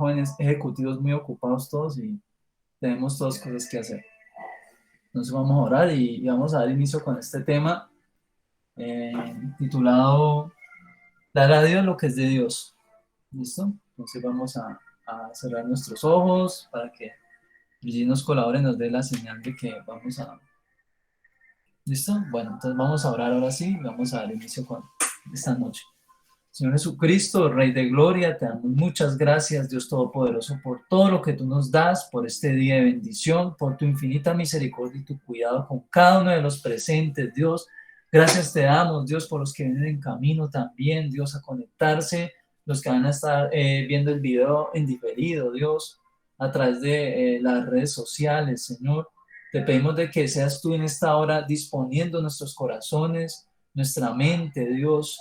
jóvenes ejecutivos muy ocupados todos y tenemos todas cosas que hacer. Entonces vamos a orar y vamos a dar inicio con este tema eh, titulado Dar a Dios lo que es de Dios. ¿Listo? Entonces vamos a cerrar nuestros ojos para que Gigi nos colabore, nos dé la señal de que vamos a... ¿Listo? Bueno, entonces vamos a orar ahora sí, vamos a dar inicio con esta noche. Señor Jesucristo, Rey de Gloria, te damos muchas gracias, Dios Todopoderoso, por todo lo que tú nos das, por este día de bendición, por tu infinita misericordia y tu cuidado con cada uno de los presentes, Dios. Gracias te damos, Dios, por los que vienen en camino también, Dios, a conectarse, los que van a estar viendo el video en diferido, Dios, a través de las redes sociales, Señor. Te pedimos de que seas tú en esta hora disponiendo nuestros corazones, nuestra mente, Dios,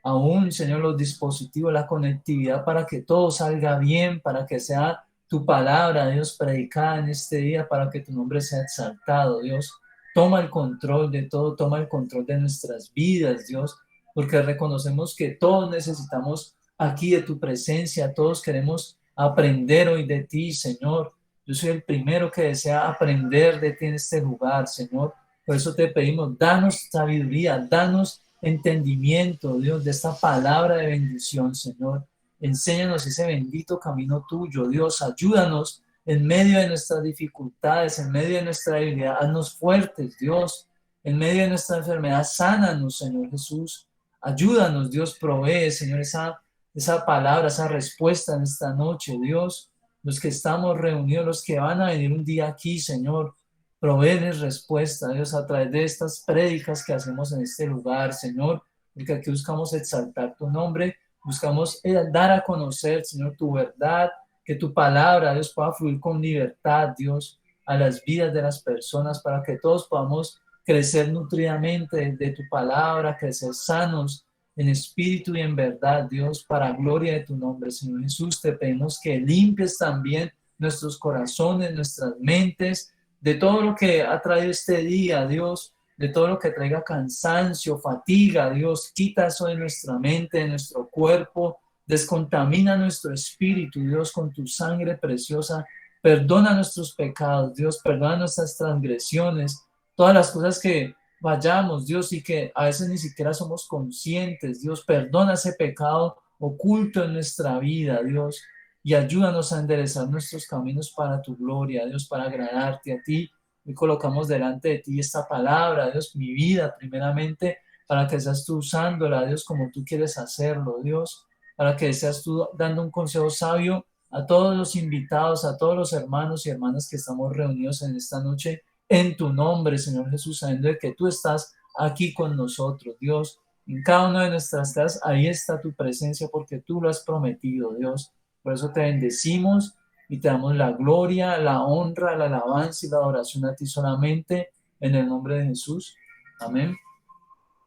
aún, Señor, los dispositivos, la conectividad para que todo salga bien, para que sea tu palabra, Dios, predicada en este día, para que tu nombre sea exaltado, Dios. Toma el control de todo, toma el control de nuestras vidas, Dios, porque reconocemos que todos necesitamos aquí de tu presencia, todos queremos aprender hoy de ti, Señor. Yo soy el primero que desea aprender de ti en este lugar, Señor. Por eso te pedimos, danos sabiduría, danos entendimiento, Dios, de esta palabra de bendición, Señor. Enséñanos ese bendito camino tuyo, Dios. Ayúdanos en medio de nuestras dificultades, en medio de nuestra debilidad. Haznos fuertes, Dios. En medio de nuestra enfermedad, sánanos, Señor Jesús. Ayúdanos, Dios, provee, Señor, esa palabra, esa respuesta en esta noche, Dios. Los que estamos reunidos, los que van a venir un día aquí, Señor, proveerles respuesta, Dios, a través de estas prédicas que hacemos en este lugar, Señor, porque aquí buscamos exaltar tu nombre, buscamos dar a conocer, Señor, tu verdad, que tu palabra, Dios, pueda fluir con libertad, Dios, a las vidas de las personas, para que todos podamos crecer nutridamente de tu palabra, crecer sanos en espíritu y en verdad, Dios, para gloria de tu nombre, Señor Jesús. Te pedimos que limpies también nuestros corazones, nuestras mentes, de todo lo que ha traído este día, Dios, de todo lo que traiga cansancio, fatiga, Dios, quita eso de nuestra mente, de nuestro cuerpo, descontamina nuestro espíritu, Dios, con tu sangre preciosa, perdona nuestros pecados, Dios, perdona nuestras transgresiones, todas las cosas que vayamos, Dios, y que a veces ni siquiera somos conscientes, Dios, perdona ese pecado oculto en nuestra vida, Dios, y ayúdanos a enderezar nuestros caminos para tu gloria, Dios, para agradarte a ti. Y colocamos delante de ti esta palabra, Dios, mi vida primeramente, para que seas tú usándola, Dios, como tú quieres hacerlo, Dios, para que seas tú dando un consejo sabio a todos los invitados, a todos los hermanos y hermanas que estamos reunidos en esta noche, en tu nombre, Señor Jesús, sabiendo de que tú estás aquí con nosotros, Dios. En cada una de nuestras casas, ahí está tu presencia porque tú lo has prometido, Dios. Por eso te bendecimos y te damos la gloria, la honra, la alabanza y la adoración a ti solamente en el nombre de Jesús. Amén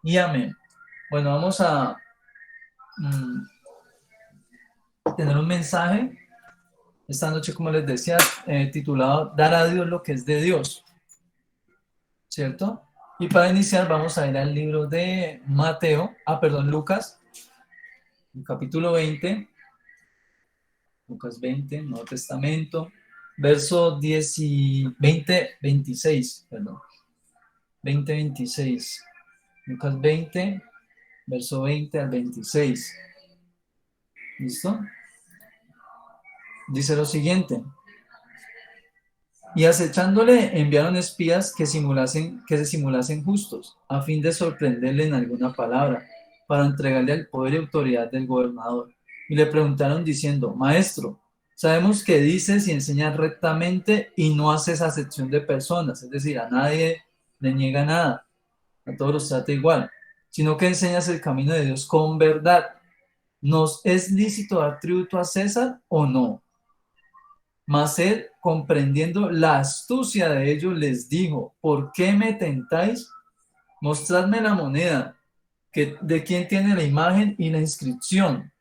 y amén. Bueno, vamos a mm, tener un mensaje esta noche, como les decía, titulado Dar a Dios lo que es de Dios, ¿cierto? Y para iniciar vamos a ir al libro de Lucas, el capítulo 20, Lucas 20, Nuevo Testamento, verso 10 y 20, 26, perdón, 20, 26. Lucas 20, verso 20 al 26. ¿Listo? Dice lo siguiente. Y acechándole enviaron espías que se simulasen justos, a fin de sorprenderle en alguna palabra, para entregarle al poder y autoridad del gobernador. Y le preguntaron diciendo, Maestro, sabemos que dices y enseñas rectamente y no haces acepción de personas, es decir, a nadie le niega nada, a todos los trata igual, sino que enseñas el camino de Dios con verdad. ¿Nos es lícito dar tributo a César o no? Mas él, comprendiendo la astucia de ellos, les dijo, ¿por qué me tentáis? Mostradme la moneda, de quién tiene la imagen y la inscripción.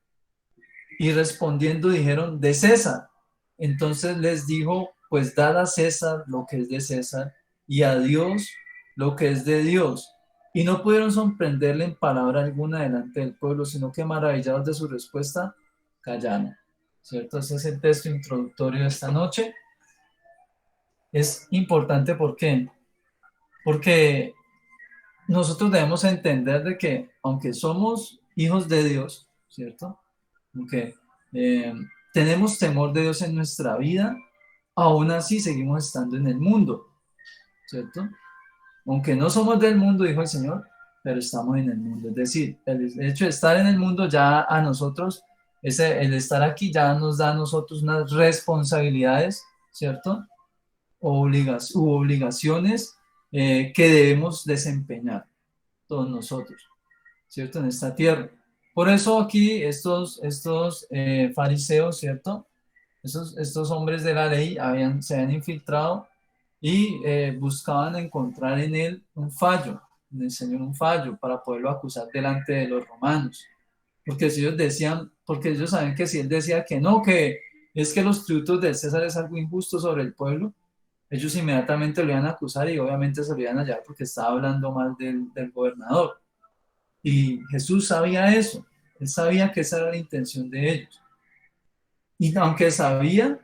Y respondiendo dijeron, de César. Entonces les dijo, pues dad a César lo que es de César y a Dios lo que es de Dios. Y no pudieron sorprenderle en palabra alguna delante del pueblo, sino que maravillados de su respuesta, callaron. ¿cierto? Ese es el texto introductorio de esta noche. Es importante, ¿por qué? Porque nosotros debemos entender de que aunque somos hijos de Dios, ¿cierto? Aunque eh, tenemos temor de Dios en nuestra vida, aún así seguimos estando en el mundo, ¿cierto? Aunque no somos del mundo, dijo el Señor, pero estamos en el mundo. Es decir, el hecho de estar en el mundo ya a nosotros, el estar aquí ya nos da a nosotros unas responsabilidades, ¿cierto? U obligaciones que debemos desempeñar todos nosotros, ¿cierto? En esta tierra. Por eso aquí estos fariseos, ¿cierto? Estos hombres de la ley se habían infiltrado y buscaban encontrar en él un fallo, en el Señor un fallo para poderlo acusar delante de los romanos. Porque si ellos decían, porque ellos saben que si él decía que no, que es que los tributos del César es algo injusto sobre el pueblo, ellos inmediatamente lo iban a acusar y obviamente se lo iban a hallar porque estaba hablando mal del gobernador. Y Jesús sabía eso, él sabía que esa era la intención de ellos. Y aunque sabía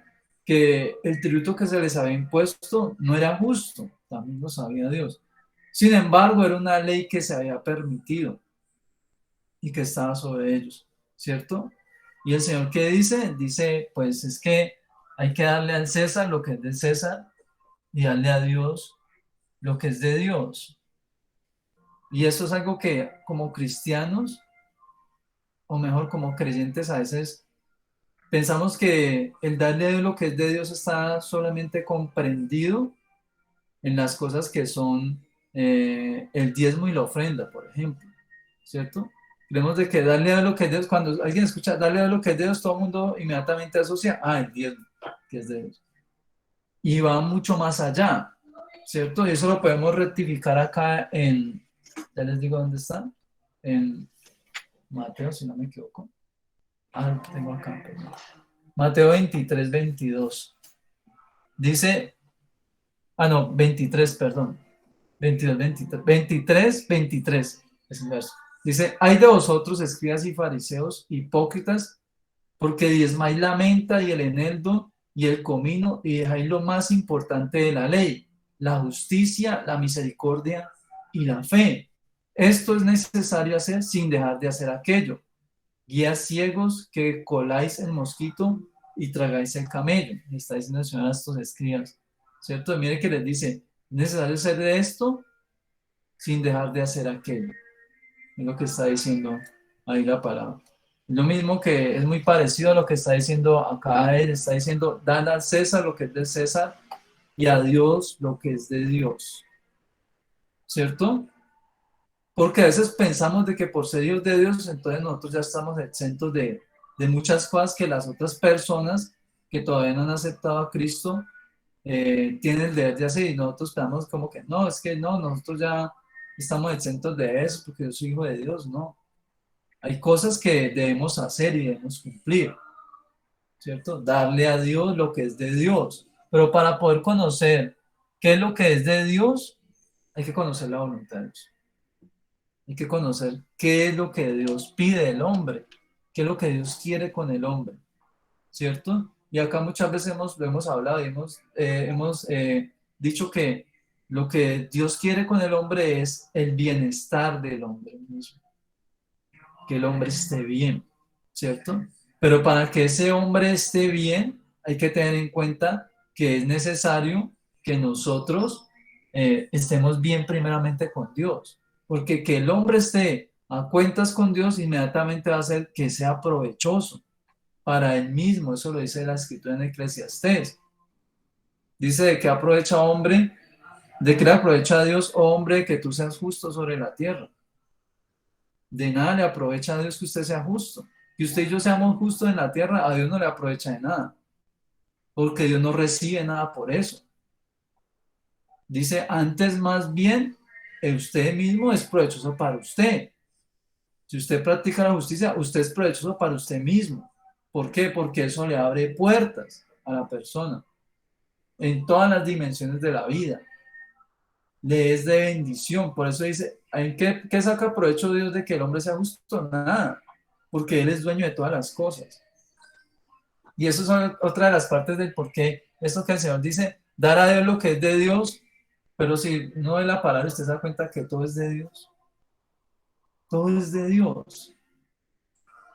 que el tributo que se les había impuesto no era justo, también lo sabía Dios. Sin embargo, era una ley que se había permitido y que estaba sobre ellos, ¿cierto? Y el Señor, ¿qué dice? Dice, pues es que hay que darle al César lo que es de César y darle a Dios lo que es de Dios. Y eso es algo que como cristianos, o mejor como creyentes, a veces pensamos que el darle a Dios lo que es de Dios está solamente comprendido en las cosas que son el diezmo y la ofrenda, por ejemplo, ¿cierto? Creemos de que darle a Dios lo que es de Dios, cuando alguien escucha darle a Dios lo que es de Dios, todo el mundo inmediatamente asocia, el diezmo, que es de Dios. Y va mucho más allá, ¿cierto? Y eso lo podemos rectificar acá ya les digo dónde está, en Mateo, si no me equivoco. Lo tengo acá, perdón. Mateo 23, 22. Dice, no, 23, perdón. 22, 23, 23, 23 es el verso. Dice, hay de vosotros, escribas y fariseos, hipócritas, porque diezmáis la menta y el eneldo y el comino y dejáis lo más importante de la ley, la justicia, la misericordia y la fe. Esto es necesario hacer sin dejar de hacer aquello. Guías ciegos que coláis el mosquito y tragáis el camello. Está diciendo el Señor a estos escribas, ¿cierto? Mire que les dice, es necesario hacer de esto sin dejar de hacer aquello. Es lo que está diciendo ahí la palabra. Lo mismo que es muy parecido a lo que está diciendo acá él, está diciendo, dan al César lo que es de César y a Dios lo que es de Dios, ¿cierto? Porque a veces pensamos de que por ser hijos de Dios, entonces nosotros ya estamos exentos de muchas cosas que las otras personas que todavía no han aceptado a Cristo tienen el deber de hacer y nosotros pensamos como que no, es que no, nosotros ya estamos exentos de eso porque yo soy hijo de Dios, no. Hay cosas que debemos hacer y debemos cumplir, ¿cierto? Darle a Dios lo que es de Dios. Pero para poder conocer qué es lo que es de Dios, hay que conocer la voluntad de Dios. Hay que conocer qué es lo que Dios pide del hombre, qué es lo que Dios quiere con el hombre, ¿cierto? Y acá muchas veces lo hemos hablado y hemos dicho que lo que Dios quiere con el hombre es el bienestar del hombre mismo, que el hombre esté bien, ¿cierto? Pero para que ese hombre esté bien, hay que tener en cuenta que es necesario que nosotros estemos bien primeramente con Dios, porque que el hombre esté a cuentas con Dios inmediatamente va a hacer que sea provechoso para él mismo, eso lo dice la escritura en Eclesiastés. Dice de que aprovecha hombre, de que le aprovecha a Dios, oh hombre, que tú seas justo sobre la tierra. De nada le aprovecha a Dios que usted sea justo. Que usted y yo seamos justos en la tierra, a Dios no le aprovecha de nada, porque Dios no recibe nada por eso. Dice, antes más bien, usted mismo es provechoso para usted. Si usted practica la justicia, usted es provechoso para usted mismo. ¿Por qué? Porque eso le abre puertas a la persona en todas las dimensiones de la vida. Le es de bendición. Por eso dice, ¿qué saca provecho Dios de que el hombre sea justo? Nada, porque Él es dueño de todas las cosas. Y eso es otra de las partes del por qué esto que el Señor dice, dar a Dios lo que es de Dios, pero si no ve la palabra, usted se da cuenta que todo es de Dios. Todo es de Dios.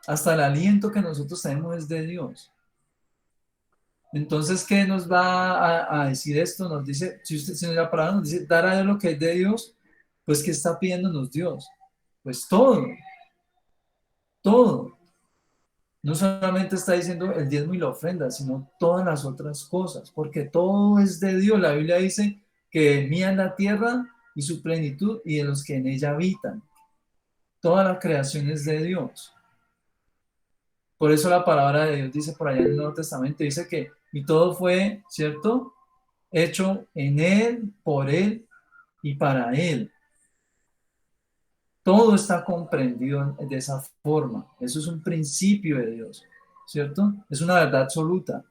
Hasta el aliento que nosotros tenemos es de Dios. Entonces, ¿qué nos va a decir esto? Nos dice, si la palabra nos dice, dar a Dios lo que es de Dios, pues ¿qué está pidiéndonos Dios? Pues todo, todo. No solamente está diciendo el diezmo y la ofrenda, sino todas las otras cosas, porque todo es de Dios. La Biblia dice que mía es la tierra y su plenitud y de los que en ella habitan. Toda la creación es de Dios. Por eso la palabra de Dios dice por allá en el Nuevo Testamento, dice que y todo fue, ¿cierto? Hecho en Él, por Él y para Él. Todo está comprendido de esa forma. Eso es un principio de Dios, ¿cierto? Es una verdad absoluta.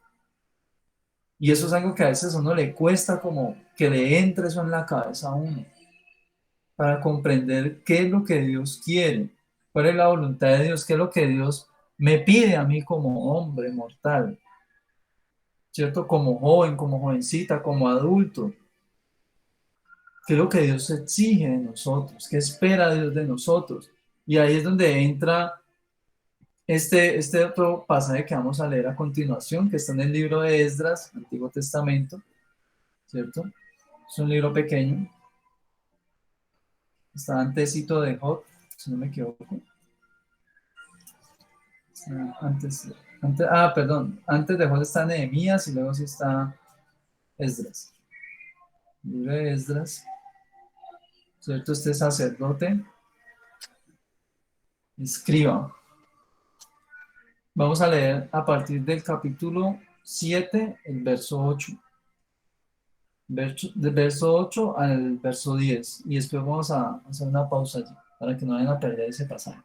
Y eso es algo que a veces a uno le cuesta como que le entre eso en la cabeza a uno, para comprender qué es lo que Dios quiere, cuál es la voluntad de Dios, qué es lo que Dios me pide a mí como hombre mortal, ¿cierto? Como joven, como jovencita, como adulto. ¿Qué es lo que Dios exige de nosotros? ¿Qué espera Dios de nosotros? Y ahí es donde entra este otro pasaje que vamos a leer a continuación, que está en el libro de Esdras, Antiguo Testamento, ¿cierto? Es un libro pequeño, está antesito de Job, si no me equivoco. Antes, perdón, antes de Job está Nehemías y luego sí está Esdras. El libro de Esdras, ¿cierto? Este sacerdote, escriba. Vamos a leer a partir del capítulo 7, el verso 8. Del verso 8 al verso 10. Y después vamos a hacer una pausa allí, para que no vayan a perder ese pasaje.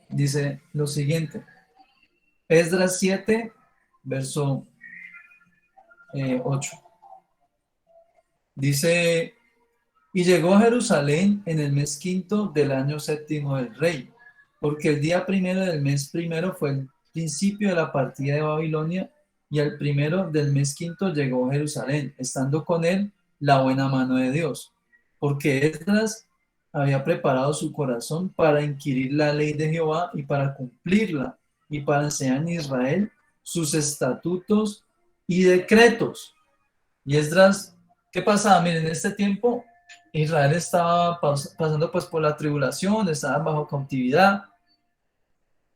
Dice lo siguiente. Esdras 7, verso 8. Dice, y llegó a Jerusalén en el mes quinto del año séptimo del rey, porque el día primero del mes primero fue el principio de la partida de Babilonia, y el primero del mes quinto llegó a Jerusalén, estando con él la buena mano de Dios, porque Esdras había preparado su corazón para inquirir la ley de Jehová y para cumplirla, y para enseñar en Israel sus estatutos y decretos. Y Esdras, ¿qué pasaba? Miren, en este tiempo Israel estaba pasando pues por la tribulación, estaban bajo cautividad,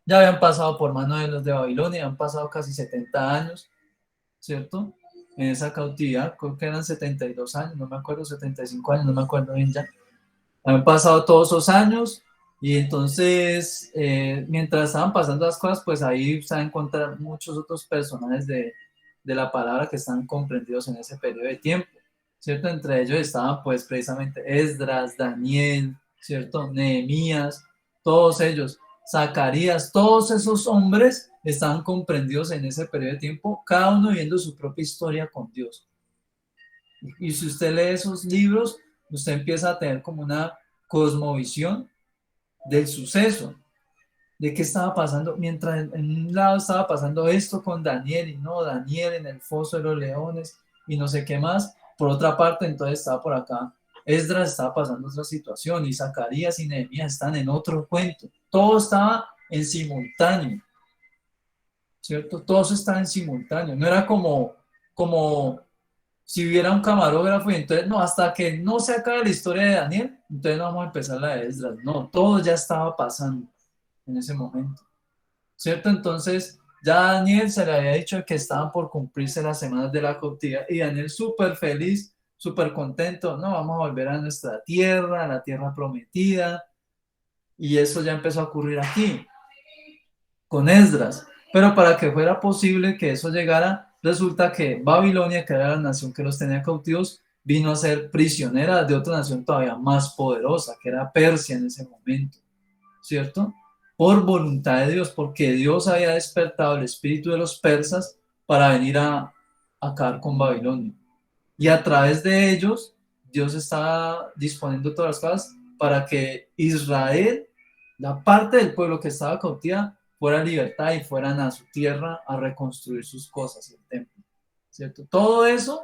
ya habían pasado por mano de los de Babilonia, han pasado casi 70 años, ¿cierto? En esa cautividad, creo que eran 72 años, no me acuerdo, 75 años, no me acuerdo bien ya. Han pasado todos esos años y entonces, mientras estaban pasando las cosas, pues ahí se van a encontrar muchos otros personajes de la palabra que están comprendidos en ese periodo de tiempo, ¿cierto? Entre ellos estaban pues precisamente Esdras, Daniel, ¿cierto? Nehemías, todos ellos, Zacarías, todos esos hombres estaban comprendidos en ese periodo de tiempo, cada uno viviendo su propia historia con Dios. Y si usted lee esos libros, usted empieza a tener como una cosmovisión del suceso, de qué estaba pasando, mientras en un lado estaba pasando esto con Daniel, y no, Daniel en el foso de los leones, y no sé qué más, por otra parte, entonces estaba por acá, Esdras estaba pasando otra situación, y Zacarías y Nehemías están en otro cuento, todo estaba en simultáneo, ¿cierto? Todos estaban en simultáneo, no era como si hubiera un camarógrafo y entonces, no, hasta que no se acabe la historia de Daniel, entonces no vamos a empezar la de Esdras. No, todo ya estaba pasando en ese momento, ¿cierto? Entonces, ya a Daniel se le había dicho que estaban por cumplirse las semanas de la cautividad y Daniel súper feliz, súper contento, no, vamos a volver a nuestra tierra, a la tierra prometida, y eso ya empezó a ocurrir aquí, con Esdras. Pero para que fuera posible que eso llegara, resulta que Babilonia, que era la nación que los tenía cautivos, vino a ser prisionera de otra nación todavía más poderosa, que era Persia en ese momento, ¿cierto? Por voluntad de Dios, porque Dios había despertado el espíritu de los persas para venir a acabar con Babilonia. Y a través de ellos, Dios estaba disponiendo todas las cosas para que Israel la parte del pueblo que estaba cautiva fuera libertad y fueran a su tierra a reconstruir sus cosas, el templo, ¿cierto? Todo eso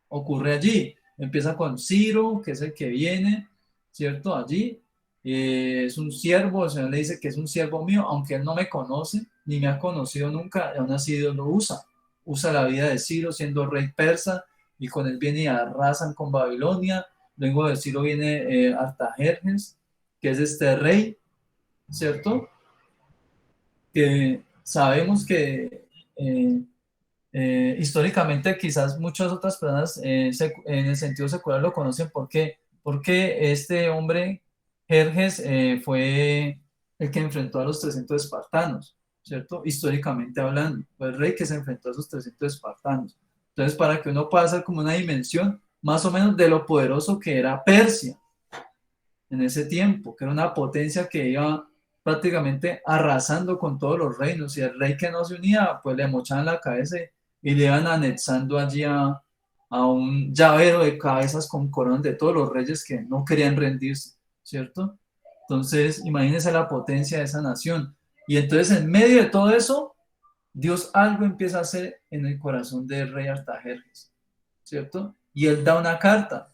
ocurre allí. Empieza con Ciro, que es el que viene, ¿cierto? Allí. Es un siervo, el Señor le dice que es un siervo mío, aunque él no me conoce, ni me ha conocido nunca, aún así Dios lo usa. Usa la vida de Ciro siendo rey persa, y con él viene y arrasan con Babilonia. Luego de Ciro viene Artajerjes, que es este rey, ¿cierto? Que sabemos que históricamente quizás muchas otras personas en el sentido secular lo conocen. ¿Por qué? Porque este hombre, Jerjes, fue el que enfrentó a los 300 espartanos, ¿cierto? Históricamente hablando, fue el rey que se enfrentó a esos 300 espartanos. Entonces, para que uno pueda hacer como una dimensión más o menos de lo poderoso que era Persia en ese tiempo, que era una potencia que iba prácticamente arrasando con todos los reinos, y el rey que no se unía, pues le mochaban la cabeza y le iban anexando allí a un llavero de cabezas con coronas de todos los reyes que no querían rendirse, ¿cierto? Entonces, imagínense la potencia de esa nación. Y entonces, en medio de todo eso, Dios algo empieza a hacer en el corazón del rey Artajerjes, ¿cierto? Y él da una carta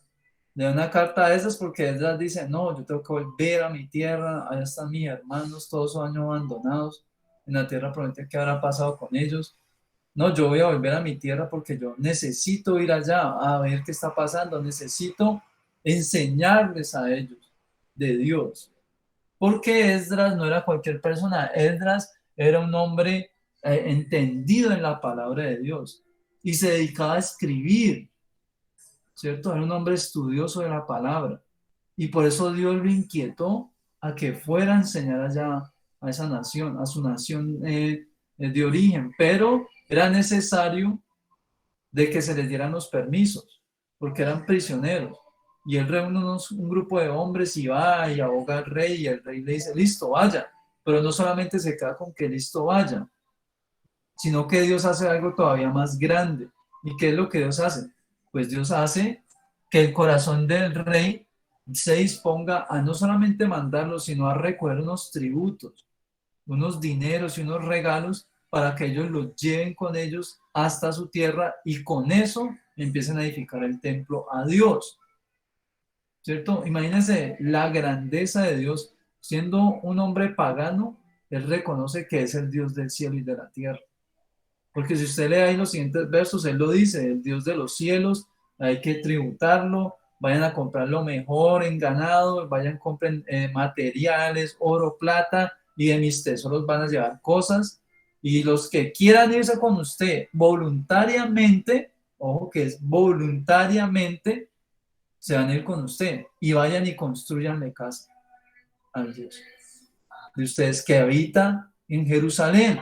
a esas, porque ellas dicen, no, yo tengo que volver a mi tierra, allá están mis hermanos, todos son años abandonados en la tierra prometida, ¿qué habrá pasado con ellos? No, yo voy a volver a mi tierra porque yo necesito ir allá a ver qué está pasando, necesito enseñarles a ellos de Dios. Porque Esdras no era cualquier persona, Esdras era un hombre entendido en la palabra de Dios y se dedicaba a escribir, ¿cierto? Era un hombre estudioso de la palabra. Y por eso Dios lo inquietó a que fuera a enseñar allá a esa nación, a su nación de origen. Pero era necesario de que se les dieran los permisos, porque eran prisioneros. Y él reúne un grupo de hombres y va y aboga al rey, y el rey le dice, listo, vaya. Pero no solamente se queda con que listo, vaya, sino que Dios hace algo todavía más grande. ¿Y qué es lo que Dios hace? Pues Dios hace que el corazón del rey se disponga a no solamente mandarlo, sino a recoger unos tributos, unos dineros y unos regalos para que ellos los lleven con ellos hasta su tierra, y con eso empiecen a edificar el templo a Dios, ¿cierto? Imagínense la grandeza de Dios. Siendo un hombre pagano, él reconoce que es el Dios del cielo y de la tierra. Porque si usted lee ahí los siguientes versos, él lo dice, el Dios de los cielos, hay que tributarlo, vayan a comprar lo mejor en ganado, vayan, compren materiales, oro, plata, y de mis tesoros van a llevar cosas, y los que quieran irse con usted voluntariamente, ojo que es voluntariamente, se van a ir con usted, y vayan y construyanle casa al Dios de ustedes que habita en Jerusalén.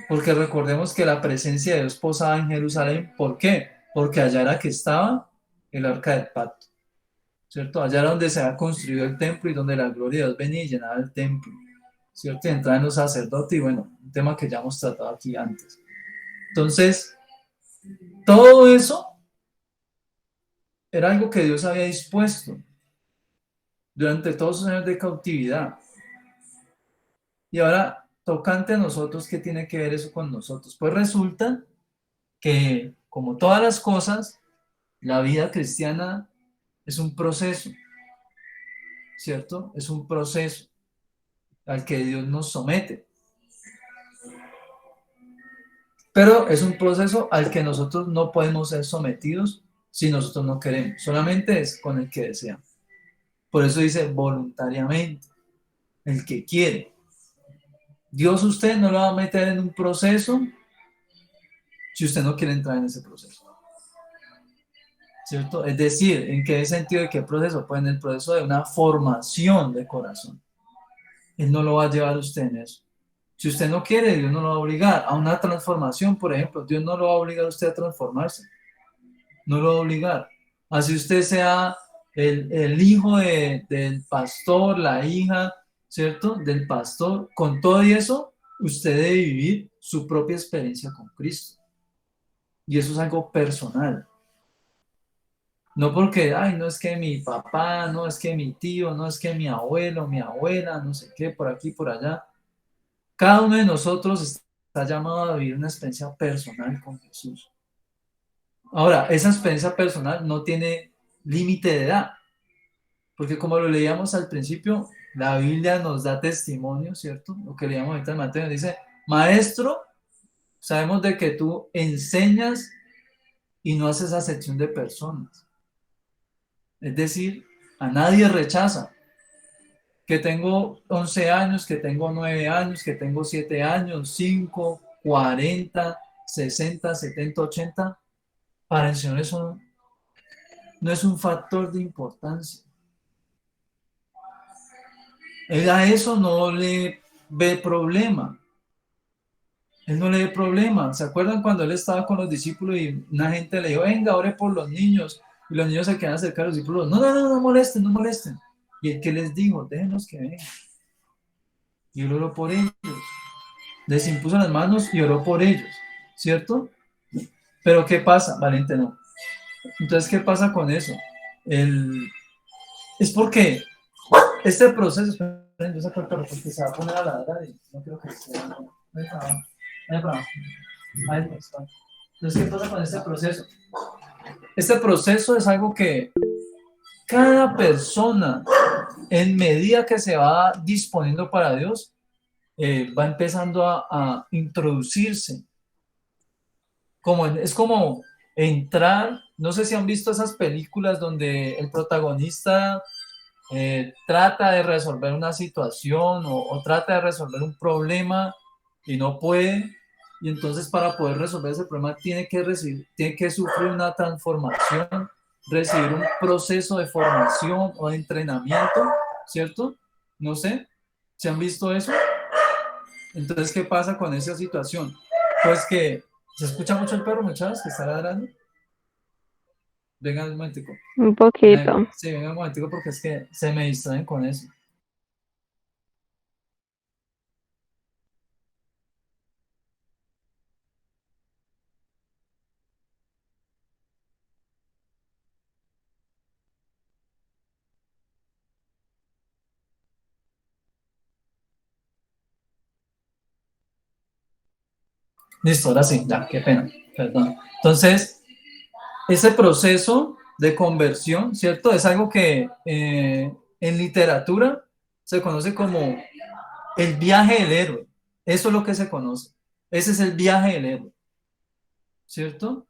Porque recordemos que la presencia de Dios posaba en Jerusalén. ¿Por qué? Porque allá era que estaba el arca del pacto, ¿cierto? Allá era donde se había construido el templo y donde la gloria de Dios venía y llenaba el templo, ¿cierto? Y entraban los sacerdotes, y bueno, un tema que ya hemos tratado aquí antes. Entonces, todo eso era algo que Dios había dispuesto durante todos esos años de cautividad. Y ahora, tocante a nosotros, ¿qué tiene que ver eso con nosotros? Pues resulta que, como todas las cosas, la vida cristiana es un proceso, ¿cierto? Es un proceso al que Dios nos somete, pero es un proceso al que nosotros no podemos ser sometidos si nosotros no queremos, solamente es con el que deseamos. Por eso dice voluntariamente, el que quiere. Dios usted no lo va a meter en un proceso si usted no quiere entrar en ese proceso, ¿cierto? Es decir, ¿en qué sentido de qué proceso? Pues en el proceso de una formación de corazón. Él no lo va a llevar a usted en eso. Si usted no quiere, Dios no lo va a obligar a una transformación, por ejemplo. Dios no lo va a obligar a usted a transformarse. No lo va a obligar. Así usted sea el hijo del pastor, la hija, ¿cierto? Del pastor. Con todo y eso, usted debe vivir su propia experiencia con Cristo. Y eso es algo personal. No porque, ay, no es que mi papá, no es que mi tío, no es que mi abuelo, mi abuela, no sé qué, por aquí, por allá. Cada uno de nosotros está llamado a vivir una experiencia personal con Jesús. Ahora, esa experiencia personal no tiene límite de edad, porque como lo leíamos al principio, la Biblia nos da testimonio, ¿cierto? Lo que leíamos ahorita en Mateo dice, maestro, sabemos de que tú enseñas y no haces acepción de personas. Es decir, a nadie rechaza. Que tengo 11 años, que tengo 9 años, que tengo 7 años, 5, 40, 60, 70, 80, para el Señor eso no es un factor de importancia. Él a eso no le ve problema. Él no le ve problema. ¿Se acuerdan cuando él estaba con los discípulos y una gente le dijo, venga, ore por los niños? Y los niños se quedan cerca de los discípulos. No, no, no, no molesten, no molesten. Y el que les dijo, déjenlos que vengan. Y él oró por ellos. Les impuso las manos y oró por ellos. ¿Cierto? Pero ¿qué pasa? Valiente no. Entonces, ¿qué pasa con eso? El... Es porque este proceso, esperen, yo saco el perro porque se va a poner a ladrar y no quiero que se... Entonces, ¿qué pasa con este proceso? Este proceso es algo que cada persona, en medida que se va disponiendo para Dios, va empezando a introducirse. Es como entrar, no sé si han visto esas películas donde el protagonista trata de resolver una situación o trata de resolver un problema y no puede, y entonces para poder resolver ese problema tiene que sufrir una transformación, recibir un proceso de formación o de entrenamiento, ¿cierto? No sé, ¿se han visto eso? Entonces, ¿qué pasa con esa situación? Pues que se escucha mucho el perro, muchachos, que está ladrando. Venga un momentico. Un poquito. Sí, venga un momentico porque es que se me distraen con eso. Listo, ahora sí, ya, qué pena, perdón. Entonces, ese proceso de conversión, ¿cierto? Es algo que en literatura se conoce como el viaje del héroe. Eso es lo que se conoce. Ese es el viaje del héroe, ¿cierto?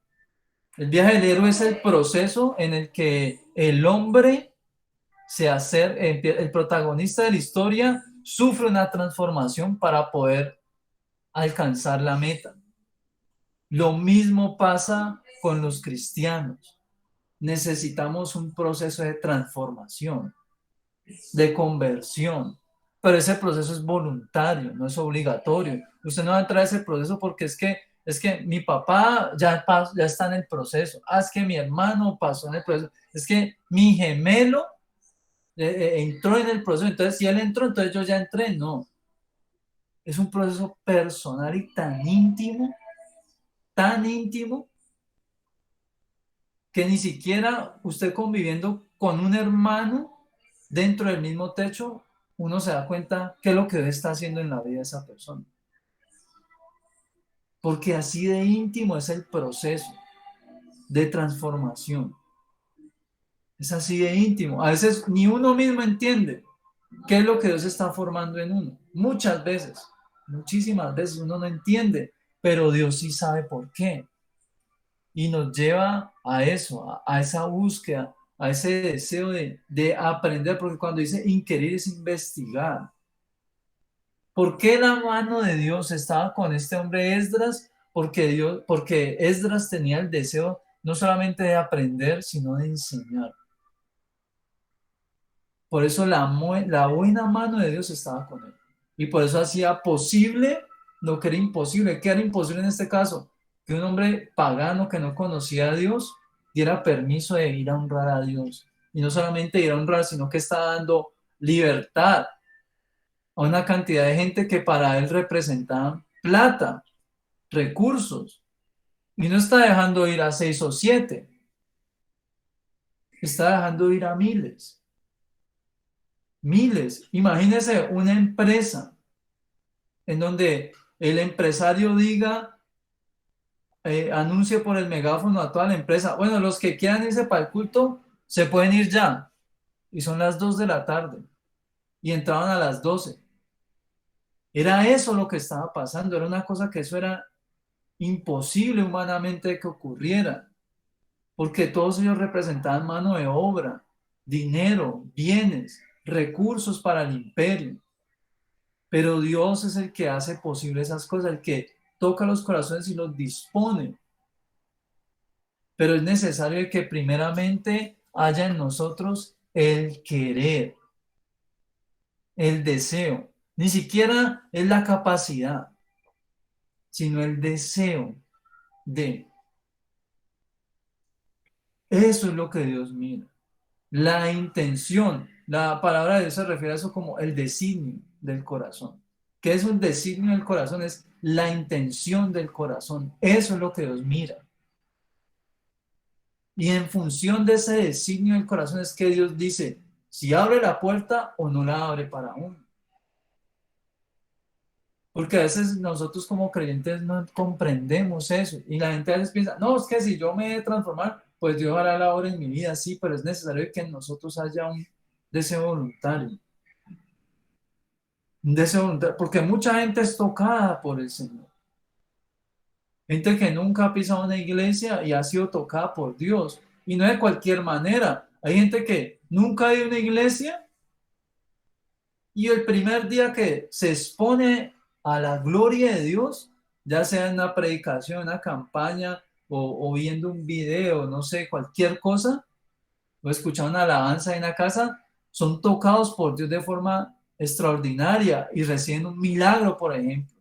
El viaje del héroe es el proceso en el que el hombre el protagonista de la historia sufre una transformación para poder alcanzar la meta. Lo mismo pasa con los cristianos. Necesitamos un proceso de transformación, de conversión, pero ese proceso es voluntario, no es obligatorio. Usted no va a entrar a ese proceso porque es que mi papá ya está en el proceso, es que mi hermano pasó en el proceso, es que mi gemelo entró en el proceso, entonces si él entró, entonces yo ya entré. No, es un proceso personal y tan íntimo, que ni siquiera usted conviviendo con un hermano dentro del mismo techo, uno se da cuenta qué es lo que está haciendo en la vida de esa persona. Porque así de íntimo es el proceso de transformación. Es así de íntimo. A veces ni uno mismo entiende qué es lo que Dios está formando en uno. Muchas veces, muchísimas veces uno no entiende, pero Dios sí sabe por qué. Y nos lleva a eso, a esa búsqueda, a ese deseo de aprender, porque cuando dice inquirir es investigar. ¿Por qué la mano de Dios estaba con este hombre Esdras? Porque Esdras tenía el deseo no solamente de aprender, sino de enseñar. Por eso la buena mano de Dios estaba con él. Y por eso hacía posible lo que era imposible. ¿Qué era imposible en este caso? Que un hombre pagano que no conocía a Dios diera permiso de ir a honrar a Dios. Y no solamente ir a honrar, sino que está dando libertad a una cantidad de gente que para él representaban plata, recursos. Y no está dejando ir a 6 o 7. está dejando ir a miles, miles. Imagínese una empresa en donde el empresario diga, anuncie por el megáfono a toda la empresa, bueno, los que quieran irse para el culto, se pueden ir ya. Y son las 2 de la tarde. Y entraban a las 12. Era eso lo que estaba pasando. Era una cosa que eso era imposible humanamente que ocurriera. Porque todos ellos representaban mano de obra, dinero, bienes, recursos para el imperio. Pero Dios es el que hace posible esas cosas, el que toca los corazones y los dispone. Pero es necesario que primeramente haya en nosotros el querer, el deseo. Ni siquiera es la capacidad, sino el deseo de. Eso es lo que Dios mira. La intención. La palabra de Dios se refiere a eso como el designio del corazón. ¿Qué es un designio del corazón? Es la intención del corazón. Eso es lo que Dios mira. Y en función de ese designio del corazón es que Dios dice si abre la puerta o no la abre para uno. Porque a veces nosotros como creyentes no comprendemos eso. Y la gente a veces piensa, no, es que si yo me he de transformar, pues Dios hará la obra en mi vida, sí, pero es necesario que en nosotros haya un deseo voluntario. Un deseo voluntario, porque mucha gente es tocada por el Señor. Gente que nunca ha pisado una iglesia y ha sido tocada por Dios. Y no de cualquier manera. Hay gente que nunca ha ido a una iglesia y el primer día que se expone a la gloria de Dios, ya sea en una predicación, una campaña o viendo un video, no sé, cualquier cosa, o escuchando una alabanza en la casa, son tocados por Dios de forma extraordinaria y reciben un milagro, por ejemplo,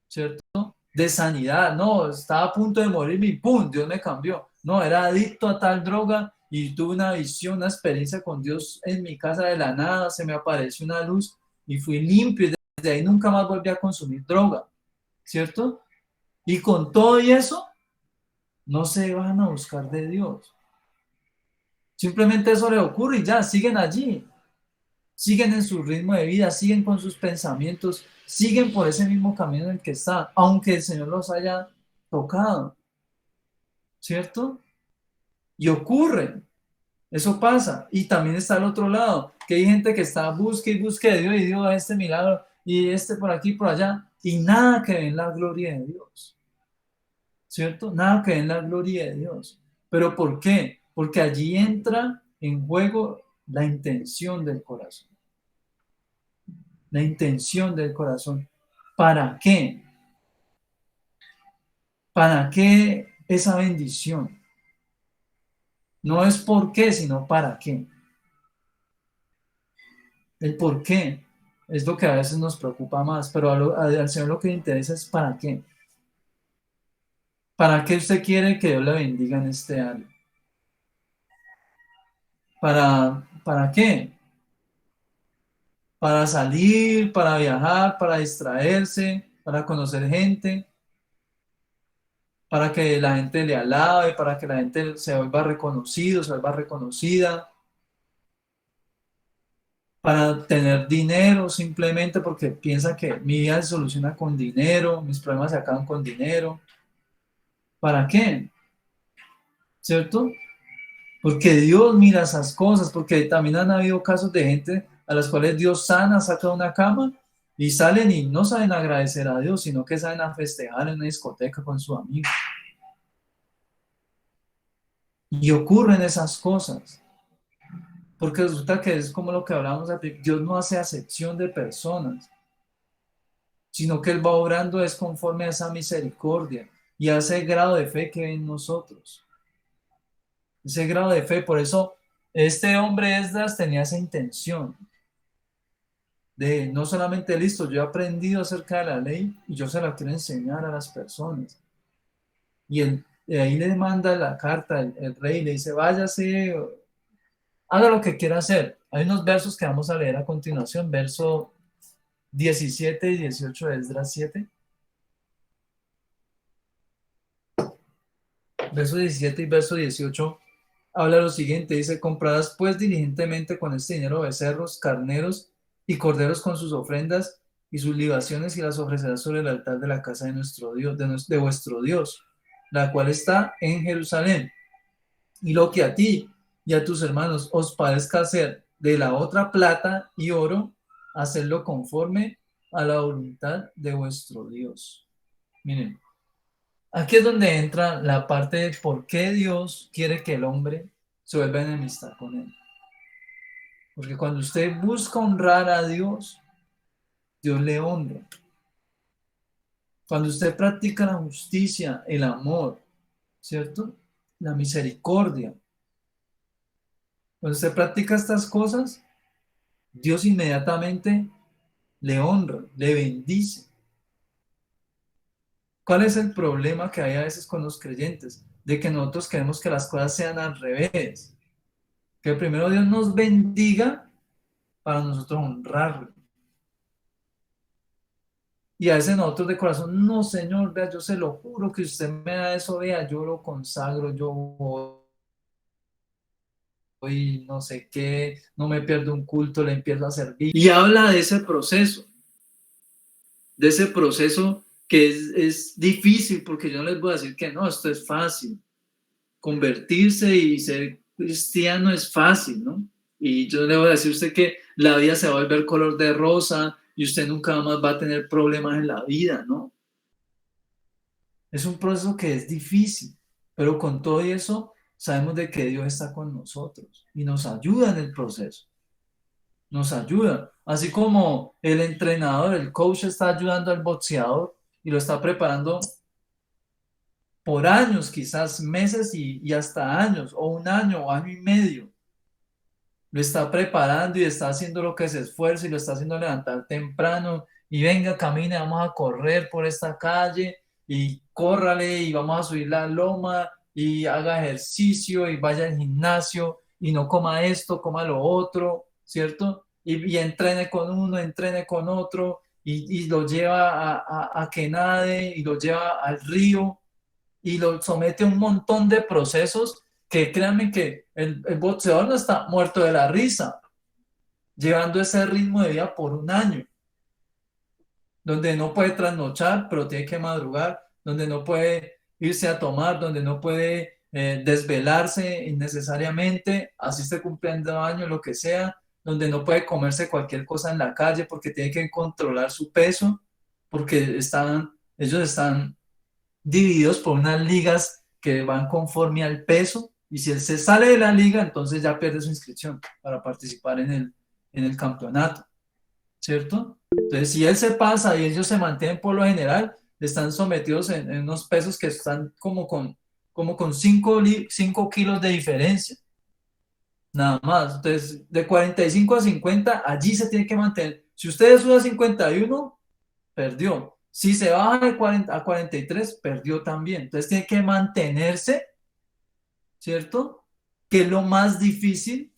¿cierto? De sanidad, no, estaba a punto de morir y ¡pum! Dios me cambió. No, era adicto a tal droga y tuve una visión, una experiencia con Dios en mi casa de la nada, se me apareció una luz y fui limpio y desde ahí nunca más volví a consumir droga, ¿cierto? Y con todo y eso, no se van a buscar de Dios. Simplemente eso le ocurre y ya, siguen allí, siguen en su ritmo de vida, siguen con sus pensamientos, siguen por ese mismo camino en el que están, aunque el Señor los haya tocado, ¿cierto? Y ocurre, eso pasa. Y también está el otro lado, que hay gente que está busque y busque de Dios y Dios este milagro y este por aquí, por allá, y nada que ve en la gloria de Dios, ¿cierto? Nada que ve en la gloria de Dios. ¿Pero por qué? Porque allí entra en juego la intención del corazón. La intención del corazón. ¿Para qué? ¿Para qué esa bendición? No es por qué, sino para qué. El por qué es lo que a veces nos preocupa más, pero al Señor lo que le interesa es para qué. ¿Para qué usted quiere que Dios le bendiga en este año? ¿Para qué? Para salir, para viajar, para distraerse, para conocer gente, para que la gente le alabe, para que la gente se vuelva reconocido, se vuelva reconocida, para tener dinero simplemente porque piensa que mi vida se soluciona con dinero, mis problemas se acaban con dinero. ¿Para qué? ¿Cierto? Porque Dios mira esas cosas, porque también han habido casos de gente a las cuales Dios sana, saca de una cama y salen y no saben agradecer a Dios, sino que saben a festejar en una discoteca con su amigo. Y ocurren esas cosas, porque resulta que es como lo que hablamos, Dios no hace acepción de personas, sino que Él va obrando es conforme a esa misericordia y a ese grado de fe que hay en nosotros. Ese grado de fe, por eso este hombre Esdras tenía esa intención de no solamente listo, yo he aprendido acerca de la ley y yo se la quiero enseñar a las personas. Y de ahí le manda la carta el rey, le dice, váyase, haga lo que quiera hacer. Hay unos versos que vamos a leer a continuación, verso 17 y 18 de Esdras 7. Verso 17 y verso 18 habla lo siguiente, dice, comprarás pues diligentemente con este dinero becerros, carneros y corderos con sus ofrendas y sus libaciones y las ofrecerás sobre el altar de la casa de nuestro Dios, de vuestro Dios, la cual está en Jerusalén. Y lo que a ti y a tus hermanos os parezca hacer de la otra plata y oro, hacerlo conforme a la voluntad de vuestro Dios. Miren, aquí es donde entra la parte de por qué Dios quiere que el hombre se vuelva a enemistar con él. Porque cuando usted busca honrar a Dios, Dios le honra. Cuando usted practica la justicia, el amor, ¿cierto? La misericordia. Cuando usted practica estas cosas, Dios inmediatamente le honra, le bendice. ¿Cuál es el problema que hay a veces con los creyentes? De que nosotros queremos que las cosas sean al revés. Que primero Dios nos bendiga para nosotros honrarlo. Y a veces nosotros de corazón, no, Señor, vea, yo se lo juro que usted me da eso, vea, yo lo consagro, yo voy, no sé qué, no me pierdo un culto, le empiezo a servir. Y habla de ese proceso que es difícil, porque yo no les voy a decir que no, esto es fácil. Convertirse y ser cristiano es fácil, ¿no? Y yo le voy a decir a usted que la vida se va a volver color de rosa y usted nunca más va a tener problemas en la vida, ¿no? Es un proceso que es difícil, pero con todo eso sabemos de que Dios está con nosotros y nos ayuda en el proceso, nos ayuda. Así como el entrenador, el coach está ayudando al boxeador y lo está preparando por años, quizás meses y hasta años, o un año o año y medio. Lo está preparando y está haciendo lo que se esfuerza y lo está haciendo levantar temprano y venga, camine, vamos a correr por esta calle y córrale y vamos a subir la loma y haga ejercicio y vaya al gimnasio y no coma esto, coma lo otro, ¿cierto? Y entrene con uno, entrene con otro y lo lleva a que nade y lo lleva al río y lo somete a un montón de procesos que créanme que el boxeador no está muerto de la risa, llevando ese ritmo de vida por un año, donde no puede trasnochar, pero tiene que madrugar, donde no puede irse a tomar, donde no puede desvelarse innecesariamente, así esté cumpliendo años, lo que sea, donde no puede comerse cualquier cosa en la calle porque tiene que controlar su peso, porque ellos están divididos por unas ligas que van conforme al peso, y si él se sale de la liga, entonces ya pierde su inscripción para participar en el campeonato, ¿cierto? Entonces, si él se pasa y ellos se mantienen por lo general, están sometidos en unos pesos que están como con 5 kilos de diferencia, nada más. Entonces, de 45 a 50, allí se tiene que mantener. Si usted sube a 51, perdió. Si se baja de 40 a 43, perdió también. Entonces tiene que mantenerse, ¿cierto? Que es lo más difícil,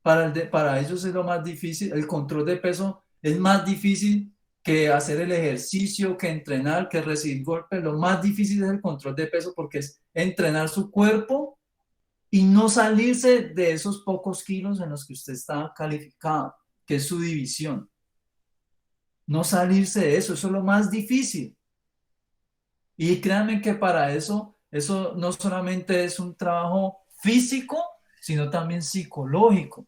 para ellos es lo más difícil. El control de peso es más difícil que hacer el ejercicio, que entrenar, que recibir golpes. Lo más difícil es el control de peso porque es entrenar su cuerpo y no salirse de esos pocos kilos en los que usted está calificado, que es su división. No salirse de eso es lo más difícil. Y créanme que para eso no solamente es un trabajo físico, sino también psicológico.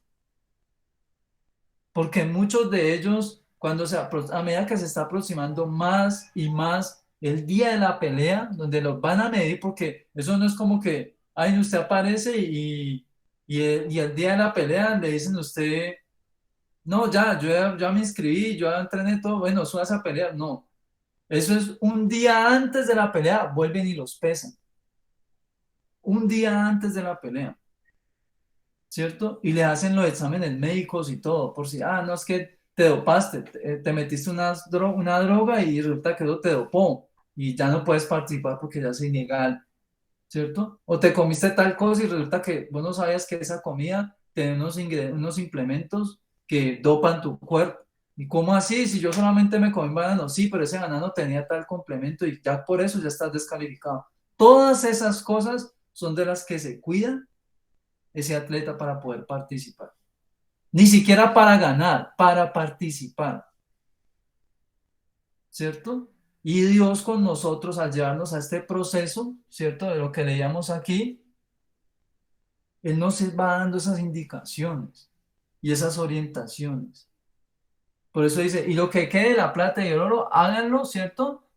Porque muchos de ellos, a medida que se está aproximando más y más el día de la pelea, donde los van a medir, porque eso no es como que, ay, usted aparece y el día de la pelea le dicen a usted, no, ya me inscribí, yo ya entrené todo, bueno, subas a pelear. No, eso es un día antes de la pelea, vuelven y los pesan. Un día antes de la pelea, ¿cierto? Y le hacen los exámenes médicos y todo, por si, no, es que te dopaste, te metiste una droga y resulta que eso te dopó y ya no puedes participar porque ya es ilegal, ¿cierto? O te comiste tal cosa y resulta que vos no sabías que esa comida tiene unos implementos que dopan tu cuerpo. ¿Y cómo así? Si yo solamente me comí banano, sí, pero ese banano tenía tal complemento y ya por eso ya estás descalificado. Todas esas cosas son de las que se cuidan ese atleta para poder participar. Ni siquiera para ganar, para participar, ¿cierto? Y Dios con nosotros al llevarnos a este proceso, ¿cierto? De lo que leíamos aquí, Él nos va dando esas indicaciones y esas orientaciones. Por eso dice, y lo que quede de la plata y el oro, háganlo, ¿cierto?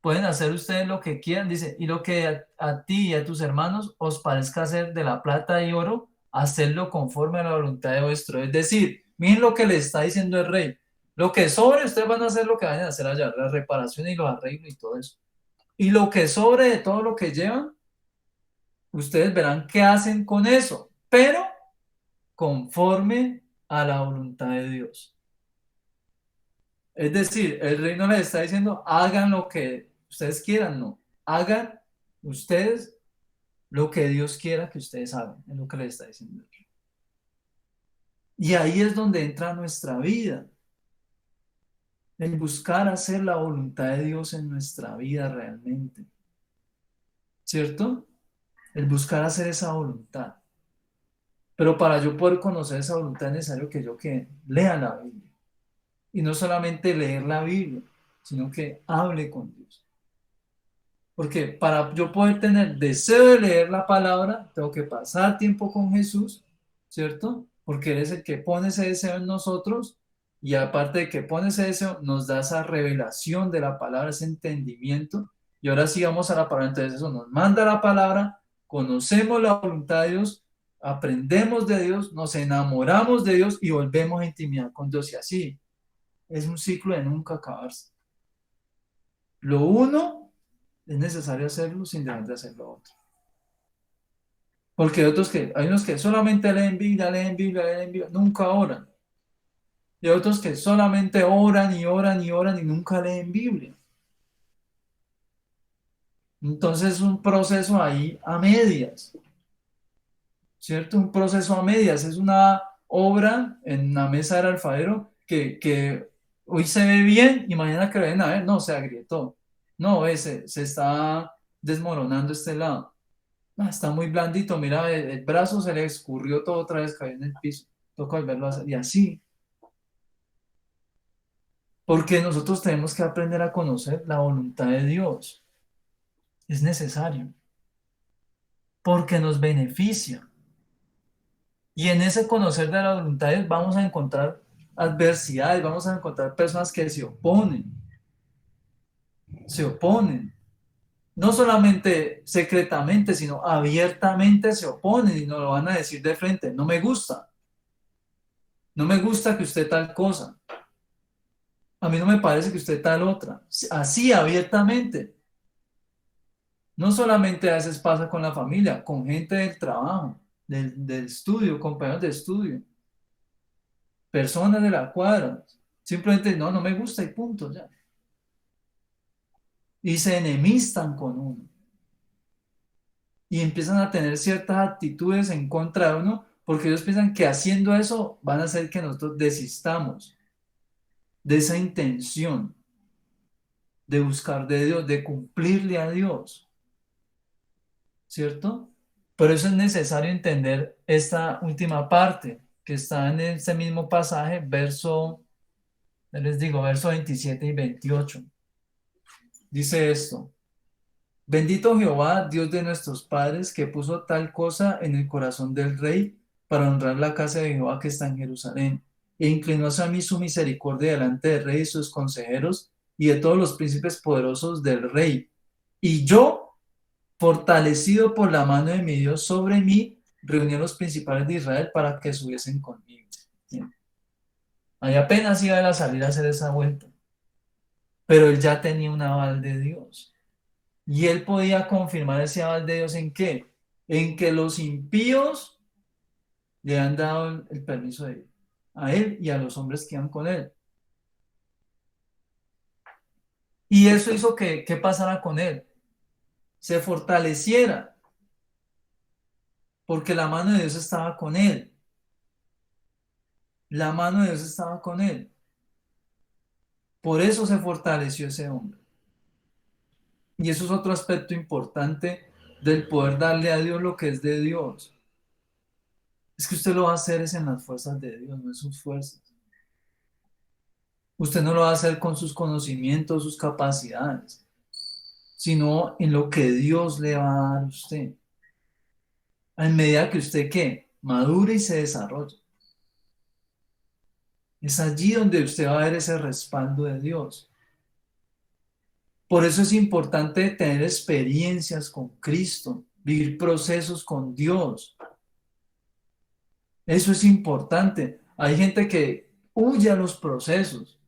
Pueden hacer ustedes lo que quieran, dice, y lo que a ti y a tus hermanos os parezca hacer de la plata y oro, hacedlo conforme a la voluntad de vuestro. Es decir, miren lo que le está diciendo el rey. Lo que sobre, ustedes van a hacer lo que vayan a hacer allá, la reparación y los arreglos y todo eso. Y lo que sobre de todo lo que llevan, ustedes verán qué hacen con eso, pero conforme a la voluntad de Dios. Es decir, el rey no les está diciendo, hagan lo que ustedes quieran, no. Hagan ustedes lo que Dios quiera que ustedes hagan, es lo que les está diciendo. Y ahí es donde entra nuestra vida, en buscar hacer la voluntad de Dios en nuestra vida realmente, ¿cierto? El buscar hacer esa voluntad. Pero para yo poder conocer esa voluntad es necesario que yo que lea la Biblia. Y no solamente leer la Biblia, sino que hable con Dios. Porque para yo poder tener deseo de leer la palabra, tengo que pasar tiempo con Jesús, ¿cierto? Porque Él es el que pone ese deseo en nosotros y aparte de que pone ese deseo, nos da esa revelación de la palabra, ese entendimiento. Y ahora sí vamos a la palabra, entonces eso nos manda la palabra, conocemos la voluntad de Dios, aprendemos de Dios, nos enamoramos de Dios y volvemos a intimidar con Dios y así. Es un ciclo de nunca acabarse. Lo uno es necesario hacerlo sin dejar de hacer lo otro. Porque hay unos que solamente leen Biblia, leen Biblia, leen Biblia, nunca oran. Y hay otros que solamente oran y oran y oran y nunca leen Biblia. Entonces es un proceso ahí a medias, ¿cierto? Un proceso a medias. Es una obra en la mesa del alfarero que hoy se ve bien y mañana que ven a ver, no, se agrietó. No, se está desmoronando este lado. Ah, está muy blandito, mira, el brazo se le escurrió todo otra vez, cayó en el piso. Toca volverlo a hacer. Y así, porque nosotros tenemos que aprender a conocer la voluntad de Dios. Es necesario, porque nos beneficia. Y en ese conocer de la voluntad de Dios vamos a encontrar adversidades, vamos a encontrar personas que se oponen. No solamente secretamente, sino abiertamente se oponen y nos lo van a decir de frente. No me gusta que usted tal cosa. A mí no me parece que usted tal otra. Así abiertamente. No solamente a veces pasa con la familia, con gente del trabajo, del estudio, compañeros de estudio, personas de la cuadra. Simplemente no, no me gusta y punto, ya. Y se enemistan con uno. Y empiezan a tener ciertas actitudes en contra de uno porque ellos piensan que haciendo eso van a hacer que nosotros desistamos de esa intención de buscar de Dios, de cumplirle a Dios, ¿cierto? Por eso es necesario entender esta última parte que está en este mismo pasaje, les digo, verso 27 y 28. Dice esto: Bendito Jehová, Dios de nuestros padres, que puso tal cosa en el corazón del rey para honrar la casa de Jehová que está en Jerusalén, e inclinóse a mí su misericordia delante del rey y sus consejeros y de todos los príncipes poderosos del rey. Y yo, fortalecido por la mano de mi Dios sobre mí, reuní a los principales de Israel para que subiesen conmigo. Bien. Ahí apenas iba a salir a hacer esa vuelta, pero él ya tenía un aval de Dios. Y él podía confirmar ese aval de Dios ¿en qué? En que los impíos le han dado el permiso de ir a él y a los hombres que iban con él. Y eso hizo que pasara con él, se fortaleciera, porque la mano de Dios estaba con él. La mano de Dios estaba con él. Por eso se fortaleció ese hombre. Y eso es otro aspecto importante del poder darle a Dios lo que es de Dios. Es que usted lo va a hacer es en las fuerzas de Dios, no en sus fuerzas. Usted no lo va a hacer con sus conocimientos, sus capacidades, sino en lo que Dios le va a dar a usted. A medida que usted, ¿qué? Madure y se desarrolle. Es allí donde usted va a ver ese respaldo de Dios. Por eso es importante tener experiencias con Cristo, vivir procesos con Dios. Eso es importante. Hay gente que huye a los procesos,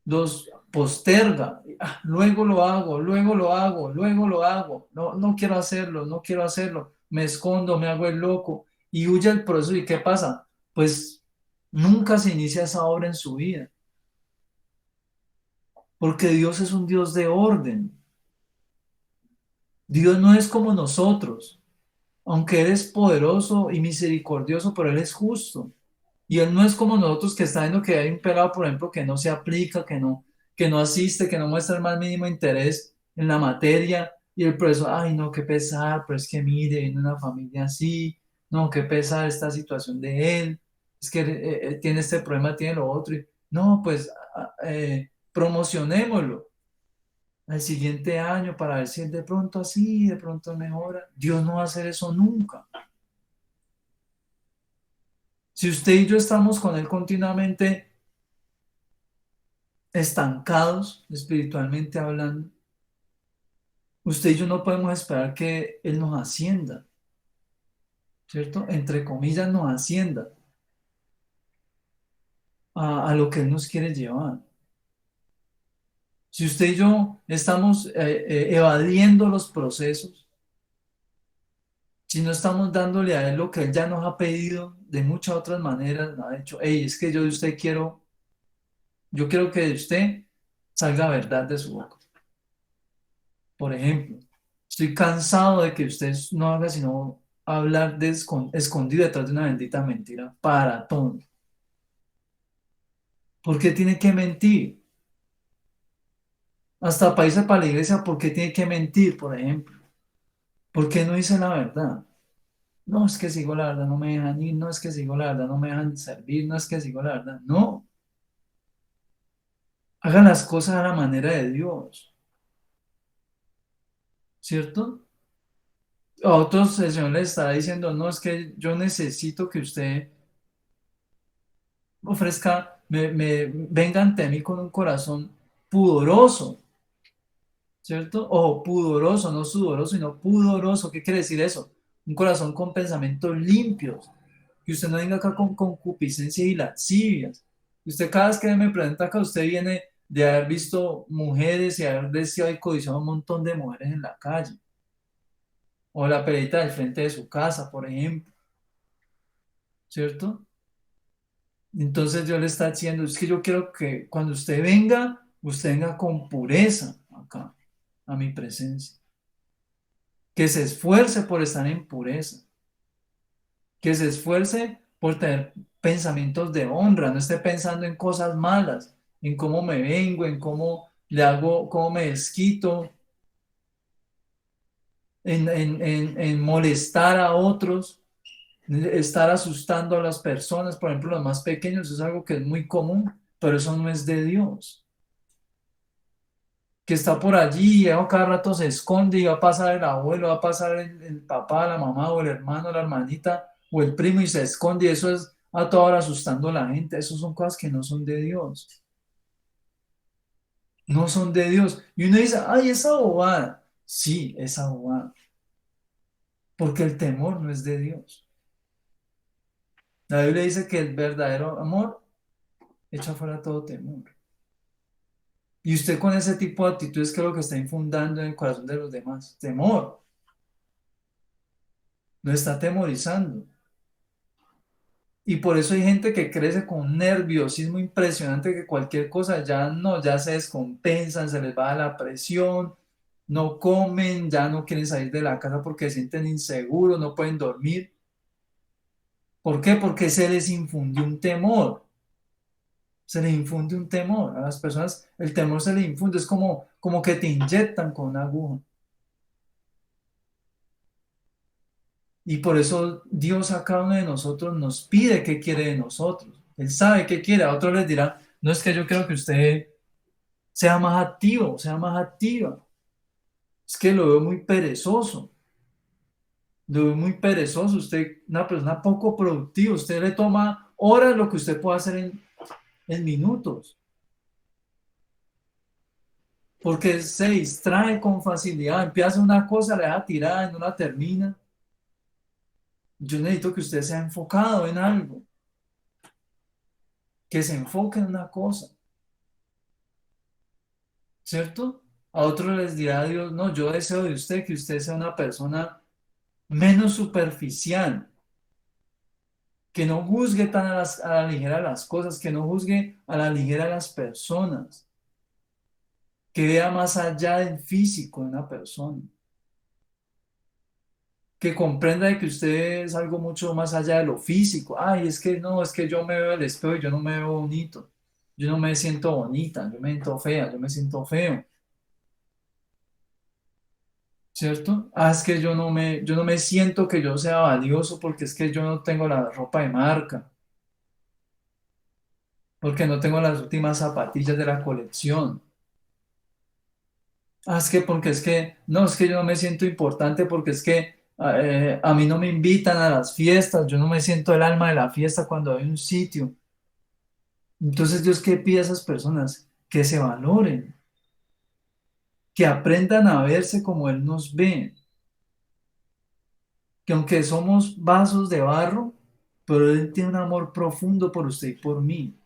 los posterga. "Ah, luego lo hago, luego lo hago, luego lo hago. No, no quiero hacerlo, no quiero hacerlo. Me escondo, me hago el loco y huye al proceso. ¿Y qué pasa? Pues nunca se inicia esa obra en su vida, porque Dios es un Dios de orden. Dios no es como nosotros, aunque Él es poderoso y misericordioso, pero Él es justo. Y Él no es como nosotros que está viendo que hay un pelado, por ejemplo, que no se aplica, que no asiste, que no muestra el más mínimo interés en la materia. Y el profesor, ay, no, qué pesar, pero es que mire, viene una familia así, no, qué pesar esta situación de él, es que tiene este problema, tiene lo otro. Y, no, pues promocionémoslo al siguiente año para ver si él de pronto así, de pronto mejora. Dios no va a hacer eso nunca. Si usted y yo estamos con Él continuamente estancados, espiritualmente hablando, usted y yo no podemos esperar que Él nos ascienda, ¿cierto? Entre comillas, nos ascienda a lo que Él nos quiere llevar. Si usted y yo estamos evadiendo los procesos, si no estamos dándole a Él lo que Él ya nos ha pedido de muchas otras maneras, nos ha dicho, hey, es que yo de usted quiero, yo quiero que de usted salga verdad de su boca. Por ejemplo, estoy cansado de que usted no haga sino hablar escondido detrás de una bendita mentira para todo. ¿Por qué tiene que mentir? Hasta para irse para la iglesia, ¿por qué tiene que mentir, por ejemplo? ¿Por qué no dice la verdad? No, es que sigo la verdad, no me dejan ir, no es que sigo la verdad, no me dejan servir, no es que sigo la verdad. No, hagan las cosas a la manera de Dios, ¿cierto? A otros el Señor les estará diciendo, no, es que yo necesito que usted ofrezca, venga ante mí con un corazón pudoroso, ¿cierto? O pudoroso, no sudoroso, sino pudoroso. ¿Qué quiere decir eso? Un corazón con pensamientos limpios. Que usted no venga acá con concupiscencia y lascivias. Usted cada vez que me presenta acá, usted viene de haber visto mujeres y haber deseado y codiciado a un montón de mujeres en la calle. O la perita del frente de su casa, por ejemplo, ¿cierto? Entonces Dios le está diciendo, es que yo quiero que cuando usted venga con pureza acá, a mi presencia. Que se esfuerce por estar en pureza. Que se esfuerce por tener pensamientos de honra, no esté pensando en cosas malas, en cómo me vengo, en cómo le hago, cómo me desquito, en molestar a otros, estar asustando a las personas, por ejemplo, los más pequeños, es algo que es muy común, pero eso no es de Dios. Que está por allí y a cada rato se esconde y va a pasar el abuelo, va a pasar el papá, la mamá o el hermano, la hermanita o el primo y se esconde y eso es a toda hora asustando a la gente. Esas son cosas que no son de Dios, no son de Dios. Y uno dice, ay, esa bobada. Sí, esa bobada, porque el temor no es de Dios. La Biblia dice que el verdadero amor echa fuera todo temor. Y usted con ese tipo de actitudes, ¿qué es lo que está infundando en el corazón de los demás? Temor, lo está temorizando. Y por eso hay gente que crece con un nerviosismo impresionante que cualquier cosa ya no, ya se descompensan, se les baja la presión, no comen, ya no quieren salir de la casa porque se sienten inseguros, no pueden dormir. ¿Por qué? Porque se les infundió un temor, se les infunde un temor. A las personas el temor se les infunde, es como que te inyectan con una aguja. Y por eso Dios a cada uno de nosotros nos pide qué quiere de nosotros. Él sabe qué quiere. A otros les dirá, no es que yo quiero que usted sea más activo, sea más activa. Es que lo veo muy perezoso. Lo veo muy perezoso. Usted, una persona poco productiva. Usted le toma horas lo que usted puede hacer en minutos. Porque se distrae con facilidad. Empieza una cosa, la deja tirada y no la termina. Yo necesito que usted sea enfocado en algo. Que se enfoque en una cosa. ¿Cierto? A otros les dirá Dios, no, yo deseo de usted que usted sea una persona menos superficial, que no juzgue tan a la ligera las cosas, que no juzgue a la ligera las personas, que vea más allá del físico de una persona, que comprenda de que usted es algo mucho más allá de lo físico. Ay, es que no, es que yo me veo al espejo y yo no me veo bonito, yo no me siento bonita, yo me siento fea, yo me siento feo. ¿Cierto? Ah, es que yo no me siento que yo sea valioso porque es que yo no tengo la ropa de marca, porque no tengo las últimas zapatillas de la colección. Ah, es que porque es que, no, es que yo no me siento importante porque es que a mí no me invitan a las fiestas, yo no me siento el alma de la fiesta cuando hay un sitio. Entonces, Dios, ¿qué pide a esas personas? Que se valoren, que aprendan a verse como Él nos ve, que aunque somos vasos de barro, pero Él tiene un amor profundo por usted y por mí,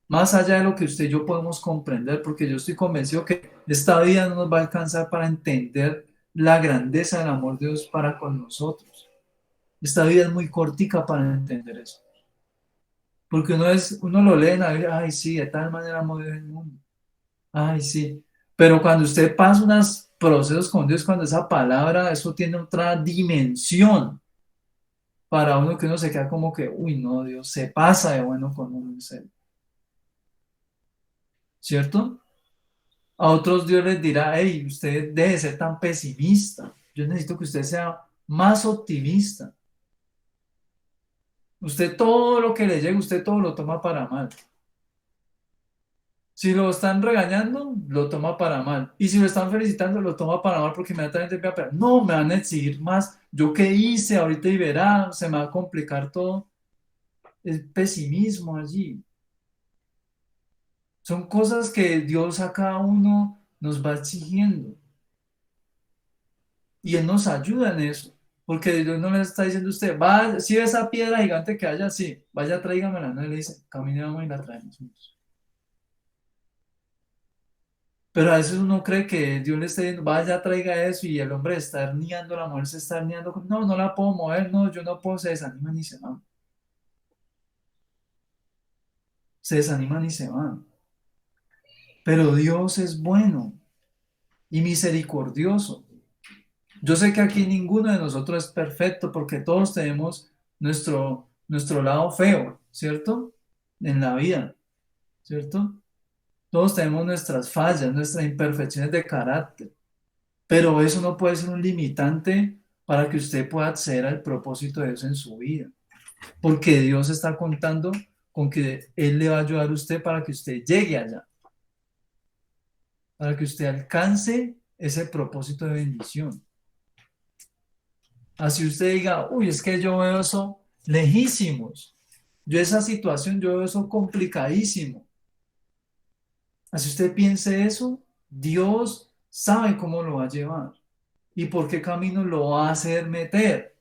más allá de lo que usted y yo podemos comprender, porque yo estoy convencido que esta vida no nos va a alcanzar para entender la grandeza del amor de Dios para con nosotros. Esta vida es muy cortica para entender eso, porque uno lo lee en la Biblia, ay, sí, de tal manera amó Dios el mundo, ay, sí, pero cuando usted pasa unos procesos con Dios, cuando esa palabra, eso tiene otra dimensión para uno que uno se queda como que, uy, no, Dios se pasa de bueno con uno, en serio, ¿cierto? A otros Dios les dirá, hey, usted deje de ser tan pesimista. Yo necesito que usted sea más optimista. Usted todo lo que le llegue, usted todo lo toma para mal. Si lo están regañando, lo toma para mal. Y si lo están felicitando, lo toma para mal porque inmediatamente me va a pensar, no, me van a exigir más. ¿Yo qué hice? Ahorita y verá, se me va a complicar todo. El pesimismo allí. Son cosas que Dios a cada uno nos va exigiendo. Y Él nos ayuda en eso, porque Dios no le está diciendo a usted, va, si ve esa piedra gigante que haya, sí, vaya, tráigamela, no, Él le dice, caminemos y la traemos juntos. Pero a veces uno cree que Dios le está diciendo, vaya, traiga eso, y el hombre está herniando, la mujer se está herniando, no, no la puedo mover, no, yo no puedo, se desaniman y se van, se desaniman y se van. Pero Dios es bueno y misericordioso. Yo sé que aquí ninguno de nosotros es perfecto porque todos tenemos nuestro lado feo, ¿cierto? En la vida, ¿cierto? Todos tenemos nuestras fallas, nuestras imperfecciones de carácter, pero eso no puede ser un limitante para que usted pueda acceder al propósito de Dios en su vida, porque Dios está contando con que Él le va a ayudar a usted para que usted llegue allá, para que usted alcance ese propósito de bendición. Así usted diga, uy, es que yo veo eso lejísimos, yo esa situación, yo veo eso complicadísimo. Así usted piense eso, Dios sabe cómo lo va a llevar y por qué camino lo va a hacer meter.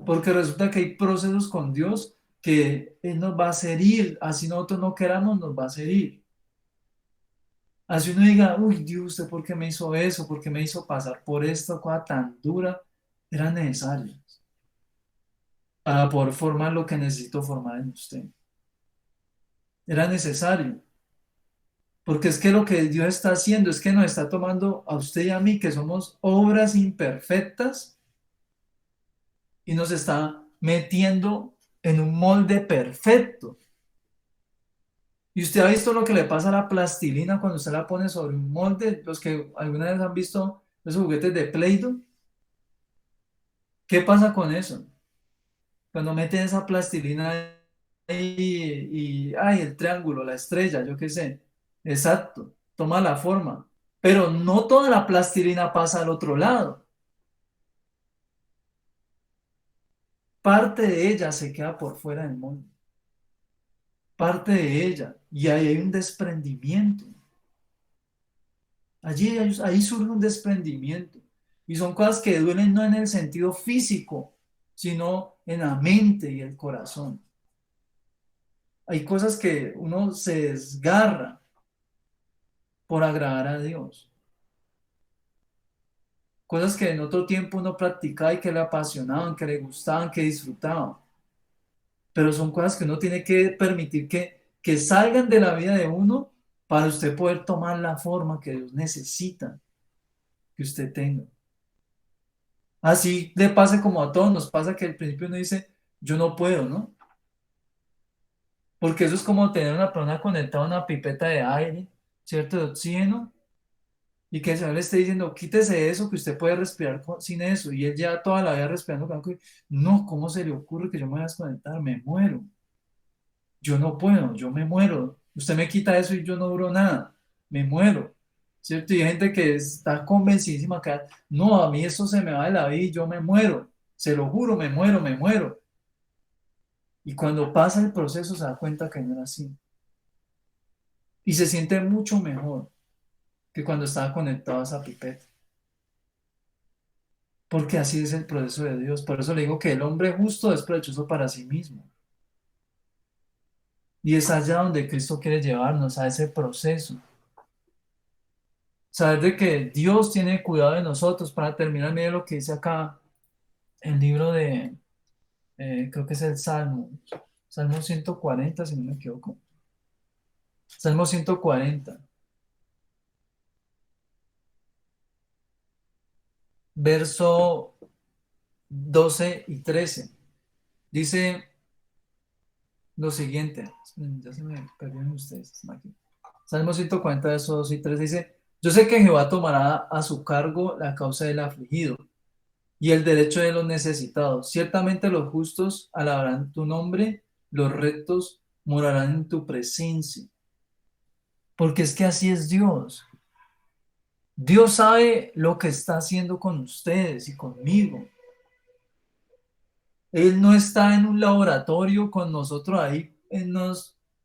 Porque resulta que hay procesos con Dios que Él nos va a hacer ir, así nosotros no queramos, nos va a hacer ir. Así uno diga, uy, Dios, ¿usted por qué me hizo eso? ¿Por qué me hizo pasar por esta cosa tan dura? Era necesario para poder formar lo que necesito formar en usted. Era necesario. Porque es que lo que Dios está haciendo es que nos está tomando a usted y a mí, que somos obras imperfectas, y nos está metiendo en un molde perfecto. Y usted ha visto lo que le pasa a la plastilina cuando usted la pone sobre un molde, los que alguna vez han visto esos juguetes de Play-Doh, ¿Qué pasa con eso? Cuando meten esa plastilina ay, el triángulo, la estrella, yo qué sé. Exacto, toma la forma. Pero no toda la plastilina pasa al otro lado. Parte de ella se queda por fuera del molde. Parte de ella. Y ahí hay un desprendimiento. Ahí surge un desprendimiento. Y son cosas que duelen no en el sentido físico, sino en la mente y el corazón. Hay cosas que uno se desgarra por agradar a Dios. Cosas que en otro tiempo uno practicaba y que le apasionaban, que le gustaban, que disfrutaba. Pero son cosas que uno tiene que permitir que salgan de la vida de uno para usted poder tomar la forma que Dios necesita que usted tenga. Así le pasa como a todos, nos pasa que al principio uno dice, yo no puedo, ¿no? Porque eso es como tener una persona conectada a una pipeta de aire, ¿cierto? De oxígeno, y que el Señor le esté diciendo, quítese eso, que usted puede respirar sin eso, y él ya toda la vida respirando con algo, no, ¿cómo se le ocurre que yo me voy a desconectar? Me muero, yo no puedo, yo me muero, usted me quita eso y yo no duro nada, me muero, ¿cierto? Y hay gente que está convencidísima que, no, a mí eso se me va de la vida y yo me muero, se lo juro, me muero, me muero. Y cuando pasa el proceso se da cuenta que no era así. Y se siente mucho mejor que cuando estaba conectado a esa pipeta. Porque así es el proceso de Dios. Por eso le digo que el hombre justo es provechoso para sí mismo. Y es allá donde Cristo quiere llevarnos, a ese proceso. Saber de que Dios tiene cuidado de nosotros. Para terminar, mire lo que dice acá el libro de, creo que es el Salmo. Salmo 140 si no me equivoco. Salmo 140 verso 12 y 13. Dice lo siguiente. Ya se me perdieron ustedes. Están aquí. Salmo 140, versos 2 y 3 dice, yo sé que Jehová tomará a su cargo la causa del afligido y el derecho de los necesitados. Ciertamente los justos alabarán tu nombre, los rectos morarán en tu presencia. Porque es que así es Dios. Dios sabe lo que está haciendo con ustedes y conmigo. Él no está en un laboratorio con nosotros ahí,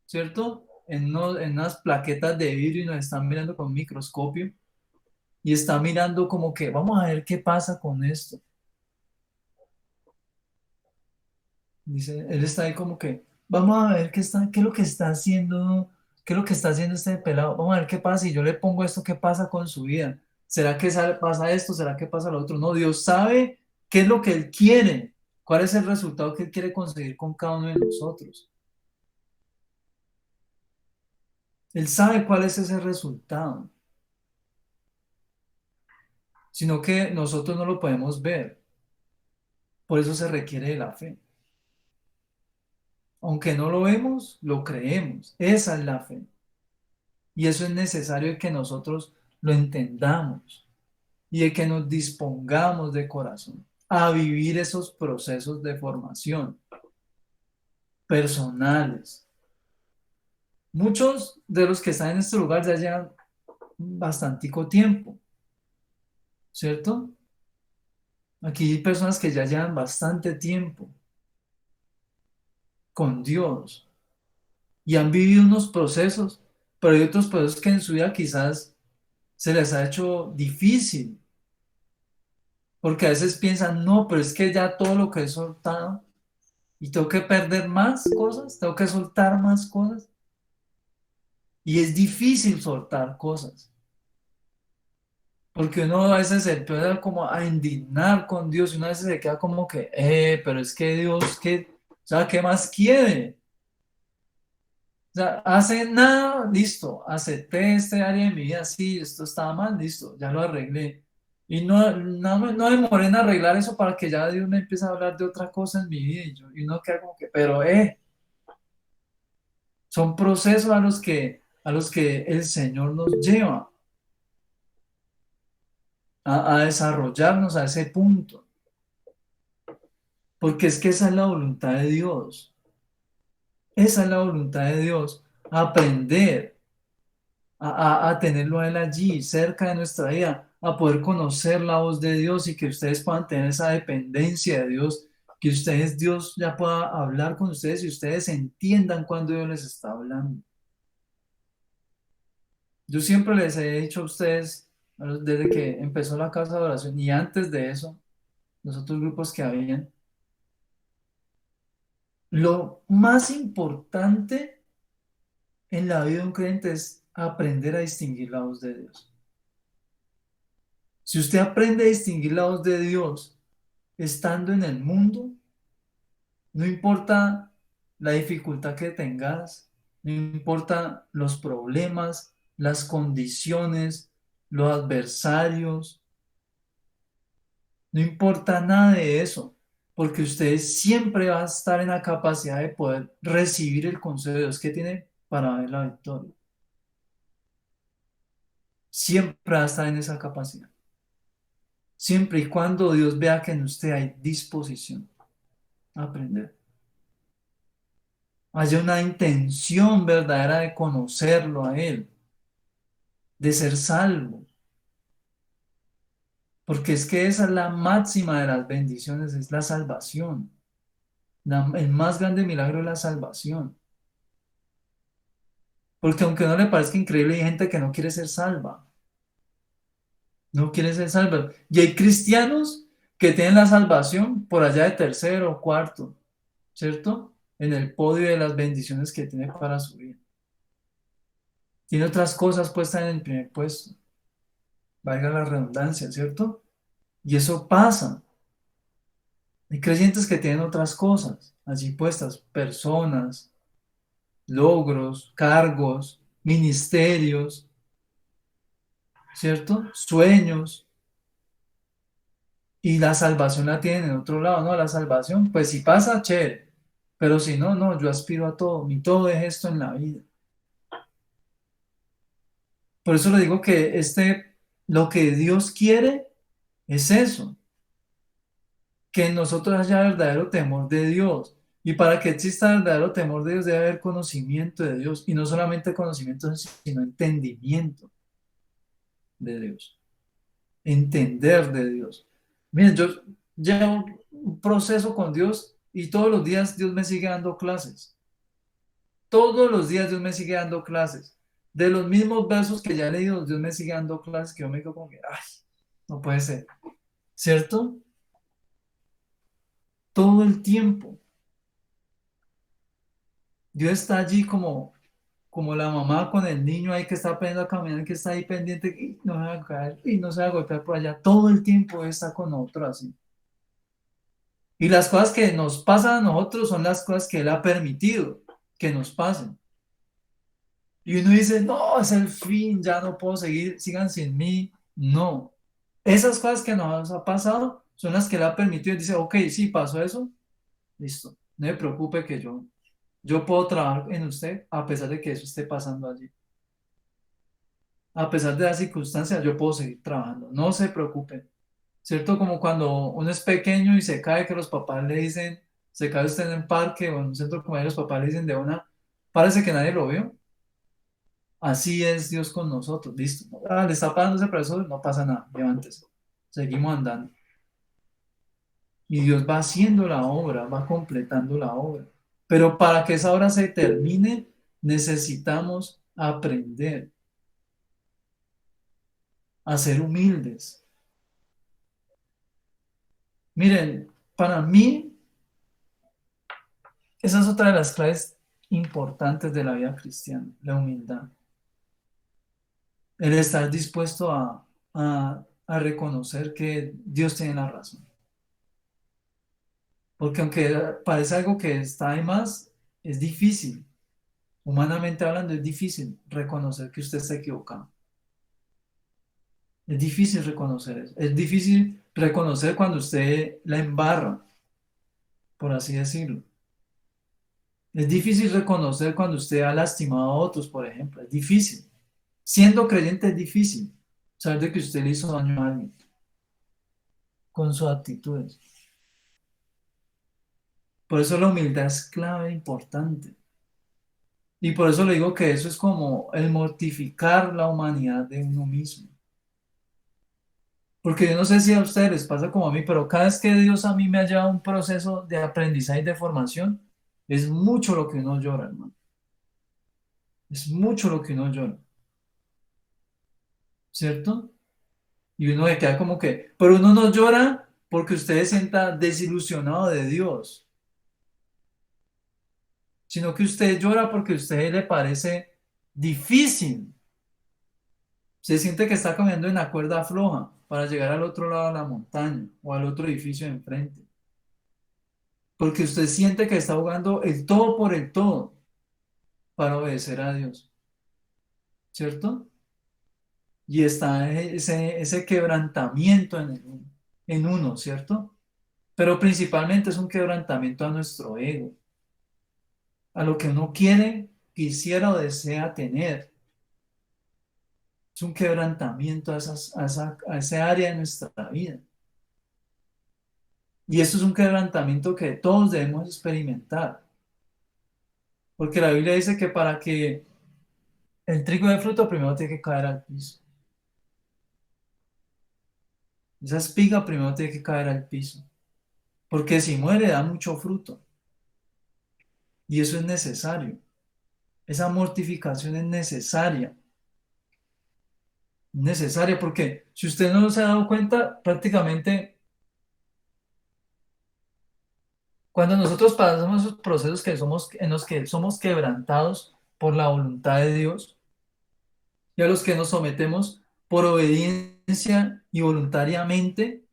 ¿cierto? En unas plaquetas de vidrio y nos están mirando con un microscopio y está mirando como que vamos a ver qué pasa con esto. Dice, él está ahí como que vamos a ver qué es lo que está haciendo, qué es lo que está haciendo este pelado. Vamos a ver qué pasa si yo le pongo esto, qué pasa con su vida. ¿Será que pasa esto? ¿Será que pasa lo otro? No, Dios sabe qué es lo que él quiere, cuál es el resultado que él quiere conseguir con cada uno de nosotros. Él sabe cuál es ese resultado, sino que nosotros no lo podemos ver. Por eso se requiere de la fe. Aunque no lo vemos, lo creemos. Esa es la fe. Y eso es necesario que nosotros lo entendamos y de que nos dispongamos de corazón a vivir esos procesos de formación personales. Muchos de los que están en este lugar ya llevan bastantico tiempo, ¿cierto? Aquí hay personas que ya llevan bastante tiempo con Dios y han vivido unos procesos, pero hay otros procesos que en su vida quizás se les ha hecho difícil, porque a veces piensan, no, pero es que ya todo lo que he soltado y tengo que perder más cosas, tengo que soltar más cosas, y es difícil soltar cosas, porque uno a veces se empieza como a indignar con Dios y uno a veces se queda como que, pero es que Dios, ¿qué, o sea, qué más quiere? O sea, hace nada, listo, acepté este área de mi vida, sí, esto estaba mal, listo, ya lo arreglé. Y no demoré en arreglar eso para que ya Dios me empiece a hablar de otra cosa en mi vida y uno queda como que, pero son procesos a los que el Señor nos lleva a desarrollarnos a ese punto. porque es que esa es la voluntad de Dios. Esa es la voluntad de Dios, aprender a tenerlo a Él allí, cerca de nuestra vida, a poder conocer la voz de Dios y que ustedes puedan tener esa dependencia de Dios, que ustedes, Dios ya pueda hablar con ustedes y ustedes entiendan cuando Dios les está hablando. Yo siempre les he dicho a ustedes, desde que empezó la casa de oración y antes de eso, los otros grupos que habían, lo más importante en la vida de un creyente es aprender a distinguir la voz de Dios. Si usted aprende a distinguir la voz de Dios estando en el mundo, no importa la dificultad que tengas, no importa los problemas, las condiciones, los adversarios, no importa nada de eso, porque usted siempre va a estar en la capacidad de poder recibir el consejo de Dios que tiene para ver la victoria. Siempre va a estar en esa capacidad. Siempre y cuando Dios vea que en usted hay disposición a aprender. Haya una intención verdadera de conocerlo a Él, de ser salvo. Porque es que esa es la máxima de las bendiciones, es la salvación. El más grande milagro es la salvación. Porque aunque no le parezca increíble, hay gente que no quiere ser salva. No quiere ser salva. Y hay cristianos que tienen la salvación por allá de tercero o cuarto, ¿cierto? En el podio de las bendiciones que tiene para su vida. Tiene otras cosas puestas en el primer puesto, valga la redundancia, ¿cierto? Y eso pasa. Hay creyentes que tienen otras cosas allí puestas, personas, logros, cargos, ministerios, ¿cierto? Sueños. Y la salvación la tienen en otro lado, ¿no? La salvación, pues si pasa, chévere. Pero si no, no, yo aspiro a todo. Mi todo es esto en la vida. Por eso le digo que lo que Dios quiere es eso, que en nosotros haya verdadero temor de Dios. Y para que exista verdadero temor de Dios debe haber conocimiento de Dios. Y no solamente conocimiento, sino entendimiento de Dios. Entender de Dios. Miren, yo llevo un proceso con Dios y todos los días Dios me sigue dando clases. Todos los días Dios me sigue dando clases. De los mismos versos que ya he leído, Dios me sigue dando clases que yo me quedo como que, ay, no puede ser. ¿Cierto? Todo el tiempo. Dios está allí como la mamá con el niño ahí que está aprendiendo a caminar, que está ahí pendiente, y no se va a caer, y no se va a golpear por allá. Todo el tiempo está con nosotros así. Y las cosas que nos pasan a nosotros son las cosas que Él ha permitido que nos pasen. Y uno dice, no, es el fin, ya no puedo seguir, sigan sin mí. No. Esas cosas que nos ha pasado son las que Él ha permitido. Y dice, ok, sí, pasó eso, listo. No me preocupe que yo puedo trabajar en usted a pesar de que eso esté pasando allí. A pesar de las circunstancias, yo puedo seguir trabajando. No se preocupen. ¿Cierto? Como cuando uno es pequeño y se cae, que los papás le dicen, se cae usted en el parque o en un centro comercial, los papás le dicen de una, parece que nadie lo vio. Así es Dios con nosotros. Listo. Ah, le está pasando ese profesor, no pasa nada, levántese. Seguimos andando. Y Dios va haciendo la obra, va completando la obra. Pero para que esa obra se termine, necesitamos aprender a ser humildes. Miren, para mí, esa es otra de las claves importantes de la vida cristiana, la humildad. El estar dispuesto a reconocer que Dios tiene la razón. Porque aunque parece algo que está de más, es difícil. Humanamente hablando, es difícil reconocer que usted está equivocado. Es difícil reconocer eso. Es difícil reconocer cuando usted la embarra, por así decirlo. Es difícil reconocer cuando usted ha lastimado a otros, por ejemplo. Es difícil. Siendo creyente es difícil saber de que usted le hizo daño a alguien con sus actitudes. Por eso la humildad es clave, importante. Y por eso le digo que eso es como el mortificar la humanidad de uno mismo. Porque yo no sé si a ustedes les pasa como a mí, pero cada vez que Dios a mí me ha llevado a un proceso de aprendizaje y de formación, es mucho lo que uno llora, hermano. Es mucho lo que uno llora, ¿cierto? Y uno le queda como que, pero uno no llora porque usted se sienta desilusionado de Dios, sino que usted llora porque a usted le parece difícil. Se siente que está caminando en la cuerda floja para llegar al otro lado de la montaña o al otro edificio de enfrente. Porque usted siente que está jugando el todo por el todo para obedecer a Dios, ¿cierto? Y está ese quebrantamiento en uno, ¿cierto? Pero principalmente es un quebrantamiento a nuestro ego, a lo que uno quiere, quisiera o desea tener. Es un quebrantamiento a esa área de nuestra vida. Y esto es un quebrantamiento que todos debemos experimentar, porque la Biblia dice que para que el trigo dé fruto, primero tiene que caer al piso. Esa espiga primero tiene que caer al piso, porque si muere da mucho fruto, y eso es necesario. Esa mortificación es necesaria, porque si usted no se ha dado cuenta, prácticamente cuando nosotros pasamos esos procesos en los que somos quebrantados por la voluntad de Dios, y a los que nos sometemos por obediencia y voluntariamente,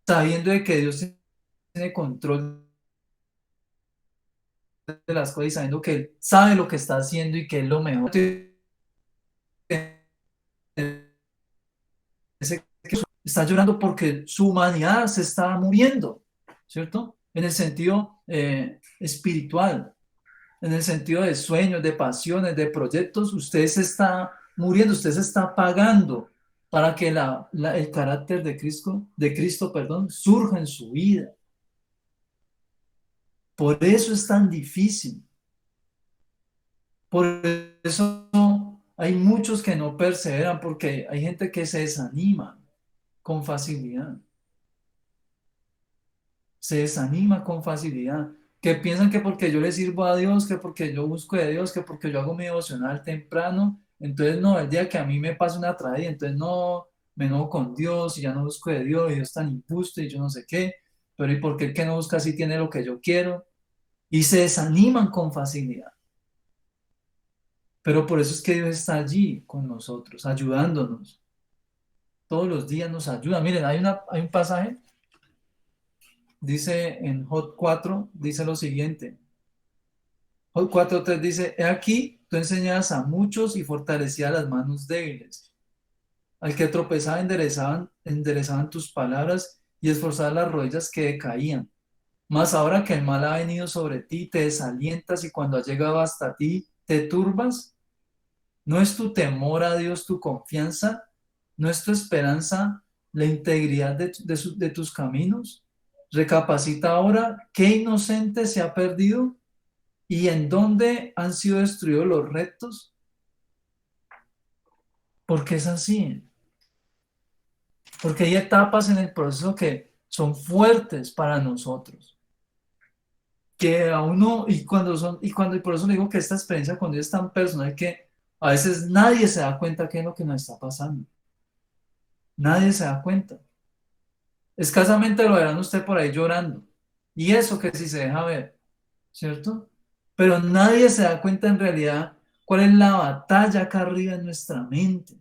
sabiendo de que Dios tiene control de las cosas y sabiendo que Él sabe lo que está haciendo y que es lo mejor. Está llorando porque su humanidad se está muriendo, ¿cierto? En el sentido espiritual, en el sentido de sueños, de pasiones, de proyectos, usted se está muriendo, usted se está apagando para que el carácter de Cristo, perdón, surja en su vida. Por eso es tan difícil. Por eso hay muchos que no perseveran, porque hay gente que se desanima con facilidad. Se desanima con facilidad, que piensan que porque yo le sirvo a Dios, que porque yo busco de Dios, que porque yo hago mi devocional temprano, entonces no, el día que a mí me pasa una tragedia, entonces no, me enojo con Dios y ya no busco de Dios y Dios es tan injusto y yo no sé qué, pero ¿y por qué el que no busca si tiene lo que yo quiero? Y se desaniman con facilidad. Pero por eso es que Dios está allí con nosotros, ayudándonos. Todos los días nos ayuda. Miren, hay un pasaje, dice en Job 4 dice lo siguiente. Job 4:3 dice, he aquí, tú enseñabas a muchos y fortalecías las manos débiles. Al que tropezaba enderezaban tus palabras y esforzaban las rodillas que decaían. Mas ahora que el mal ha venido sobre ti, te desalientas y cuando ha llegado hasta ti, te turbas. ¿No es tu temor a Dios tu confianza? ¿No es tu esperanza la integridad de tus caminos? Recapacita ahora, ¿qué inocente se ha perdido? ¿Y en dónde han sido destruidos los rectos? Porque es así. Porque hay etapas en el proceso que son fuertes para nosotros. Que a uno, y por eso le digo que esta experiencia con Dios es tan personal que a veces nadie se da cuenta qué es lo que nos está pasando. Nadie se da cuenta. Escasamente lo verán usted por ahí llorando. Y eso que si se deja ver, ¿cierto? Pero nadie se da cuenta en realidad cuál es la batalla acá arriba en nuestra mente.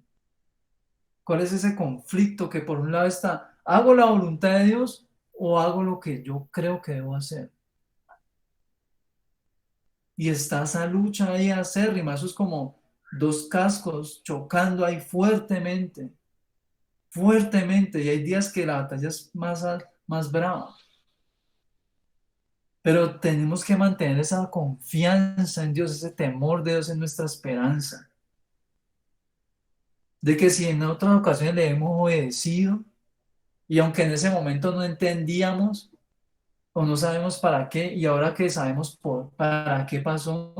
¿Cuál es ese conflicto que por un lado está, hago la voluntad de Dios o hago lo que yo creo que debo hacer? Y está esa lucha ahí acérrima, eso es como dos cascos chocando ahí fuertemente, fuertemente. Y hay días que la batalla es más brava. Pero tenemos que mantener esa confianza en Dios, ese temor de Dios en nuestra esperanza. de que si en otras ocasiones le hemos obedecido y aunque en ese momento no entendíamos o no sabemos para qué, y ahora que sabemos para qué pasó,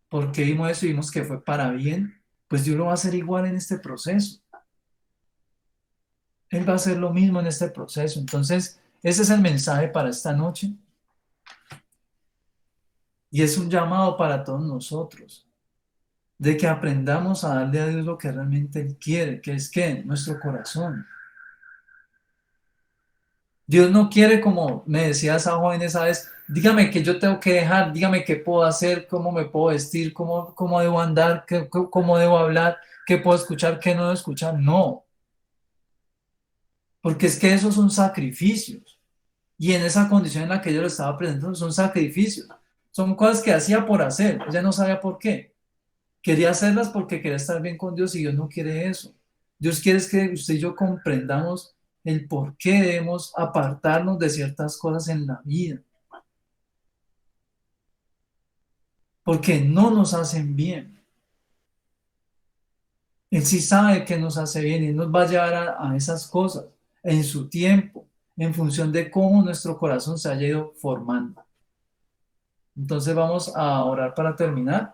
por qué vimos eso y vimos que fue para bien, pues Dios lo va a hacer igual en este proceso. Él va a hacer lo mismo en este proceso. Entonces, ese es el mensaje para esta noche y es un llamado para todos nosotros, de que aprendamos a darle a Dios lo que realmente Él quiere, que es que nuestro corazón. Dios no quiere, como me decía esa joven esa vez, dígame qué yo tengo que dejar, dígame qué puedo hacer, cómo me puedo vestir, cómo debo andar, cómo debo hablar, qué puedo escuchar, qué no debo escuchar. No, porque es que esos son sacrificios. Y en esa condición en la que yo lo estaba presentando, son sacrificios. Son cosas que hacía por hacer. Ella no sabía por qué. Quería hacerlas porque quería estar bien con Dios y Dios no quiere eso. Dios quiere es que usted y yo comprendamos el por qué debemos apartarnos de ciertas cosas en la vida, porque no nos hacen bien. Él sí sabe que nos hace bien y nos va a llevar a esas cosas en su tiempo, en función de cómo nuestro corazón se haya ido formando. Entonces vamos a orar para terminar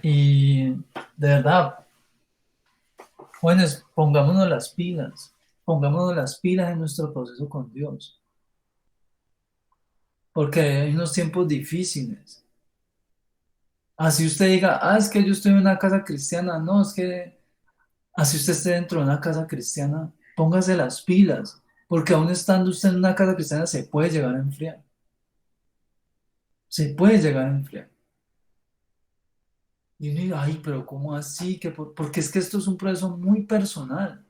y de verdad, jóvenes, pongámonos las pilas en nuestro proceso con Dios, porque hay unos tiempos difíciles. Así usted diga, es que yo estoy en una casa cristiana, no, es que así usted esté dentro de una casa cristiana, póngase las pilas, porque aún estando usted en una casa cristiana se puede llegar a enfriar, se puede llegar a enfriar. Y uno dice, ay, pero ¿cómo así? Porque es que esto es un proceso muy personal.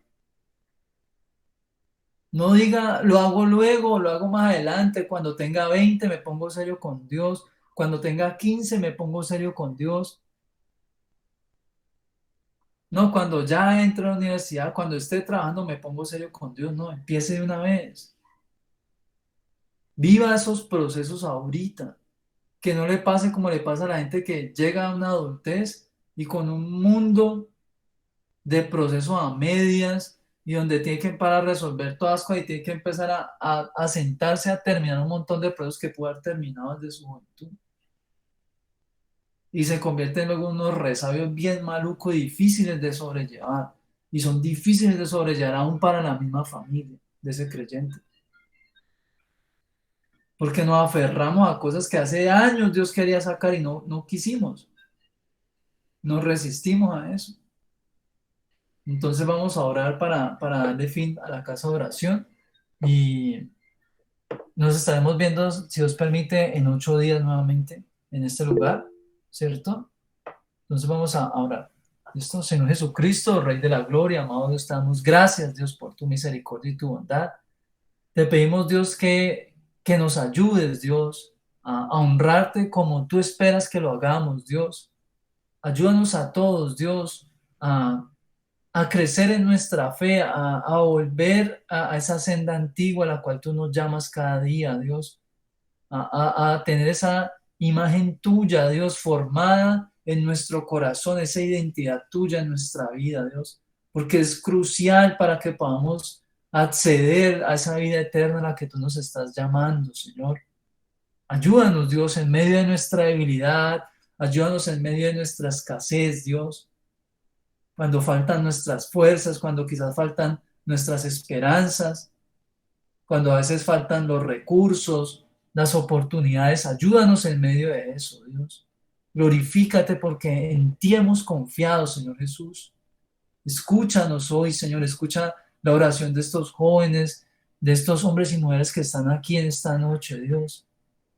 No diga, lo hago luego, lo hago más adelante, cuando tenga 20 me pongo serio con Dios, cuando tenga 15 me pongo serio con Dios. No, cuando ya entre a la universidad, cuando esté trabajando me pongo serio con Dios. No, empiece de una vez. Viva esos procesos ahorita. Que no le pase como le pasa a la gente que llega a una adultez y con un mundo de procesos a medias y donde tiene que empezar a resolver todas las cosas y tiene que empezar a sentarse a terminar un montón de procesos que pudo haber terminado desde su juventud. Y se convierten luego en unos resabios bien malucos y difíciles de sobrellevar. Y son difíciles de sobrellevar aún para la misma familia de ese creyente. Porque nos aferramos a cosas que hace años Dios quería sacar y no quisimos. Nos resistimos a eso. Entonces vamos a orar para darle fin a la casa de oración y nos estaremos viendo, si Dios permite, en 8 días nuevamente en este lugar, ¿cierto? Entonces vamos a orar. ¿Listo? Señor Jesucristo, Rey de la Gloria, amado Dios, te damos gracias, Dios, por tu misericordia y tu bondad. Te pedimos, Dios, que nos ayudes, Dios, a honrarte como tú esperas que lo hagamos, Dios. Ayúdanos a todos, Dios, a crecer en nuestra fe, a volver a esa senda antigua a la cual tú nos llamas cada día, Dios, a tener esa imagen tuya, Dios, formada en nuestro corazón, esa identidad tuya en nuestra vida, Dios, porque es crucial para que podamos acceder a esa vida eterna a la que tú nos estás llamando, Señor. Ayúdanos, Dios, en medio de nuestra debilidad, ayúdanos en medio de nuestra escasez, Dios, cuando faltan nuestras fuerzas, cuando quizás faltan nuestras esperanzas, cuando a veces faltan los recursos, las oportunidades, ayúdanos en medio de eso, Dios. Glorifícate porque en ti hemos confiado, Señor Jesús. Escúchanos hoy, Señor, escucha la oración de estos jóvenes, de estos hombres y mujeres que están aquí en esta noche, Dios.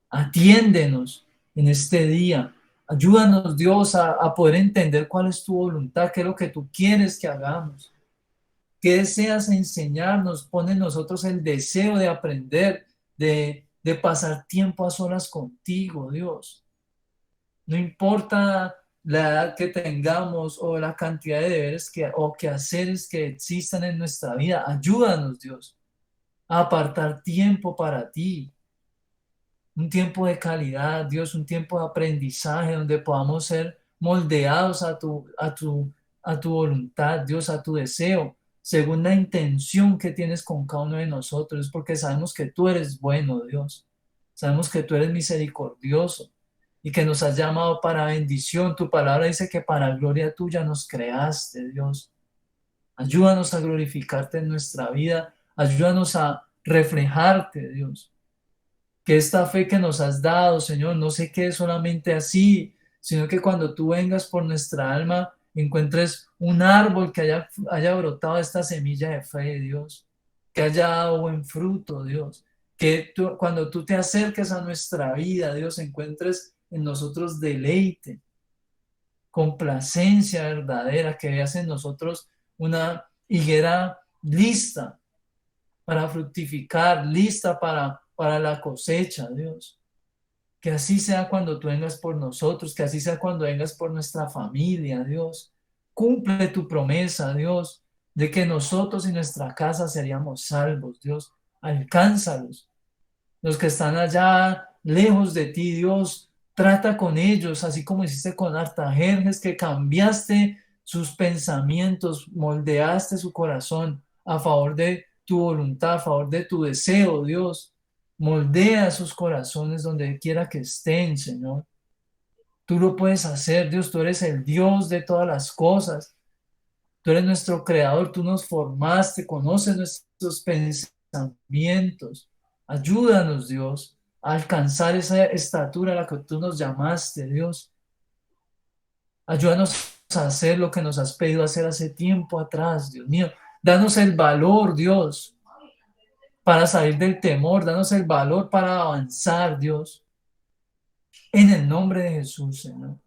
Atiéndenos en este día. Ayúdanos, Dios, a poder entender cuál es tu voluntad, qué es lo que tú quieres que hagamos. ¿Qué deseas enseñarnos? Pone en nosotros el deseo de aprender, de pasar tiempo a solas contigo, Dios. No importa la edad que tengamos o la cantidad de deberes o quehaceres que existan en nuestra vida. Ayúdanos, Dios, a apartar tiempo para ti, un tiempo de calidad, Dios, un tiempo de aprendizaje donde podamos ser moldeados a tu voluntad, Dios, a tu deseo, según la intención que tienes con cada uno de nosotros, porque sabemos que tú eres bueno, Dios. Sabemos que tú eres misericordioso y que nos has llamado para bendición. Tu palabra dice que para gloria tuya nos creaste, Dios. Ayúdanos a glorificarte en nuestra vida. Ayúdanos a reflejarte, Dios. Que esta fe que nos has dado, Señor, no se quede solamente así, sino que cuando tú vengas por nuestra alma, encuentres un árbol que haya brotado esta semilla de fe, Dios, que haya dado buen fruto, Dios, que cuando tú te acerques a nuestra vida, Dios, encuentres en nosotros deleite, complacencia verdadera, que veas en nosotros una higuera lista para fructificar, lista para la cosecha, Dios. Que así sea cuando tú vengas por nosotros, que así sea cuando vengas por nuestra familia, Dios. Cumple tu promesa, Dios, de que nosotros y nuestra casa seríamos salvos, Dios. Alcánzalos. Los que están allá lejos de ti, Dios, trata con ellos, así como hiciste con Artajerjes, que cambiaste sus pensamientos, moldeaste su corazón a favor de tu voluntad, a favor de tu deseo, Dios. Moldea sus corazones donde quiera que estén, Señor. Tú lo puedes hacer, Dios, tú eres el Dios de todas las cosas. Tú eres nuestro creador, tú nos formaste, conoces nuestros pensamientos. Ayúdanos, Dios, a alcanzar esa estatura a la que tú nos llamaste, Dios. Ayúdanos a hacer lo que nos has pedido hacer hace tiempo atrás, Dios mío. Danos el valor, Dios, para salir del temor. Danos el valor para avanzar, Dios. En el nombre de Jesús, Señor.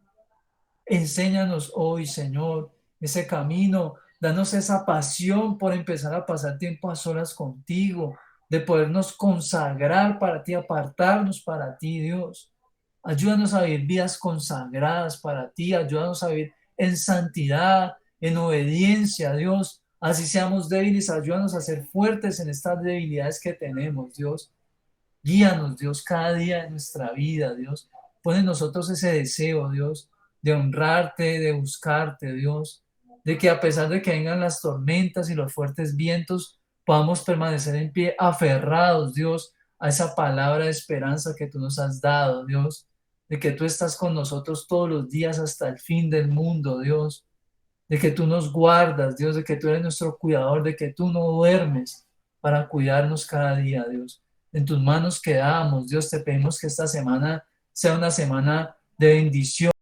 Enséñanos hoy, Señor, ese camino. Danos esa pasión por empezar a pasar tiempo a solas contigo, de podernos consagrar para ti, apartarnos para ti, Dios. Ayúdanos a vivir vidas consagradas para ti. Ayúdanos a vivir en santidad, en obediencia, Dios. Así seamos débiles, ayúdanos a ser fuertes en estas debilidades que tenemos, Dios. Guíanos, Dios, cada día de nuestra vida, Dios. Pon en nosotros ese deseo, Dios, de honrarte, de buscarte, Dios, de que a pesar de que vengan las tormentas y los fuertes vientos, podamos permanecer en pie, aferrados, Dios, a esa palabra de esperanza que tú nos has dado, Dios, de que tú estás con nosotros todos los días hasta el fin del mundo, Dios, de que tú nos guardas, Dios, de que tú eres nuestro cuidador, de que tú no duermes para cuidarnos cada día, Dios. En tus manos quedamos, Dios, te pedimos que esta semana sea una semana de bendición.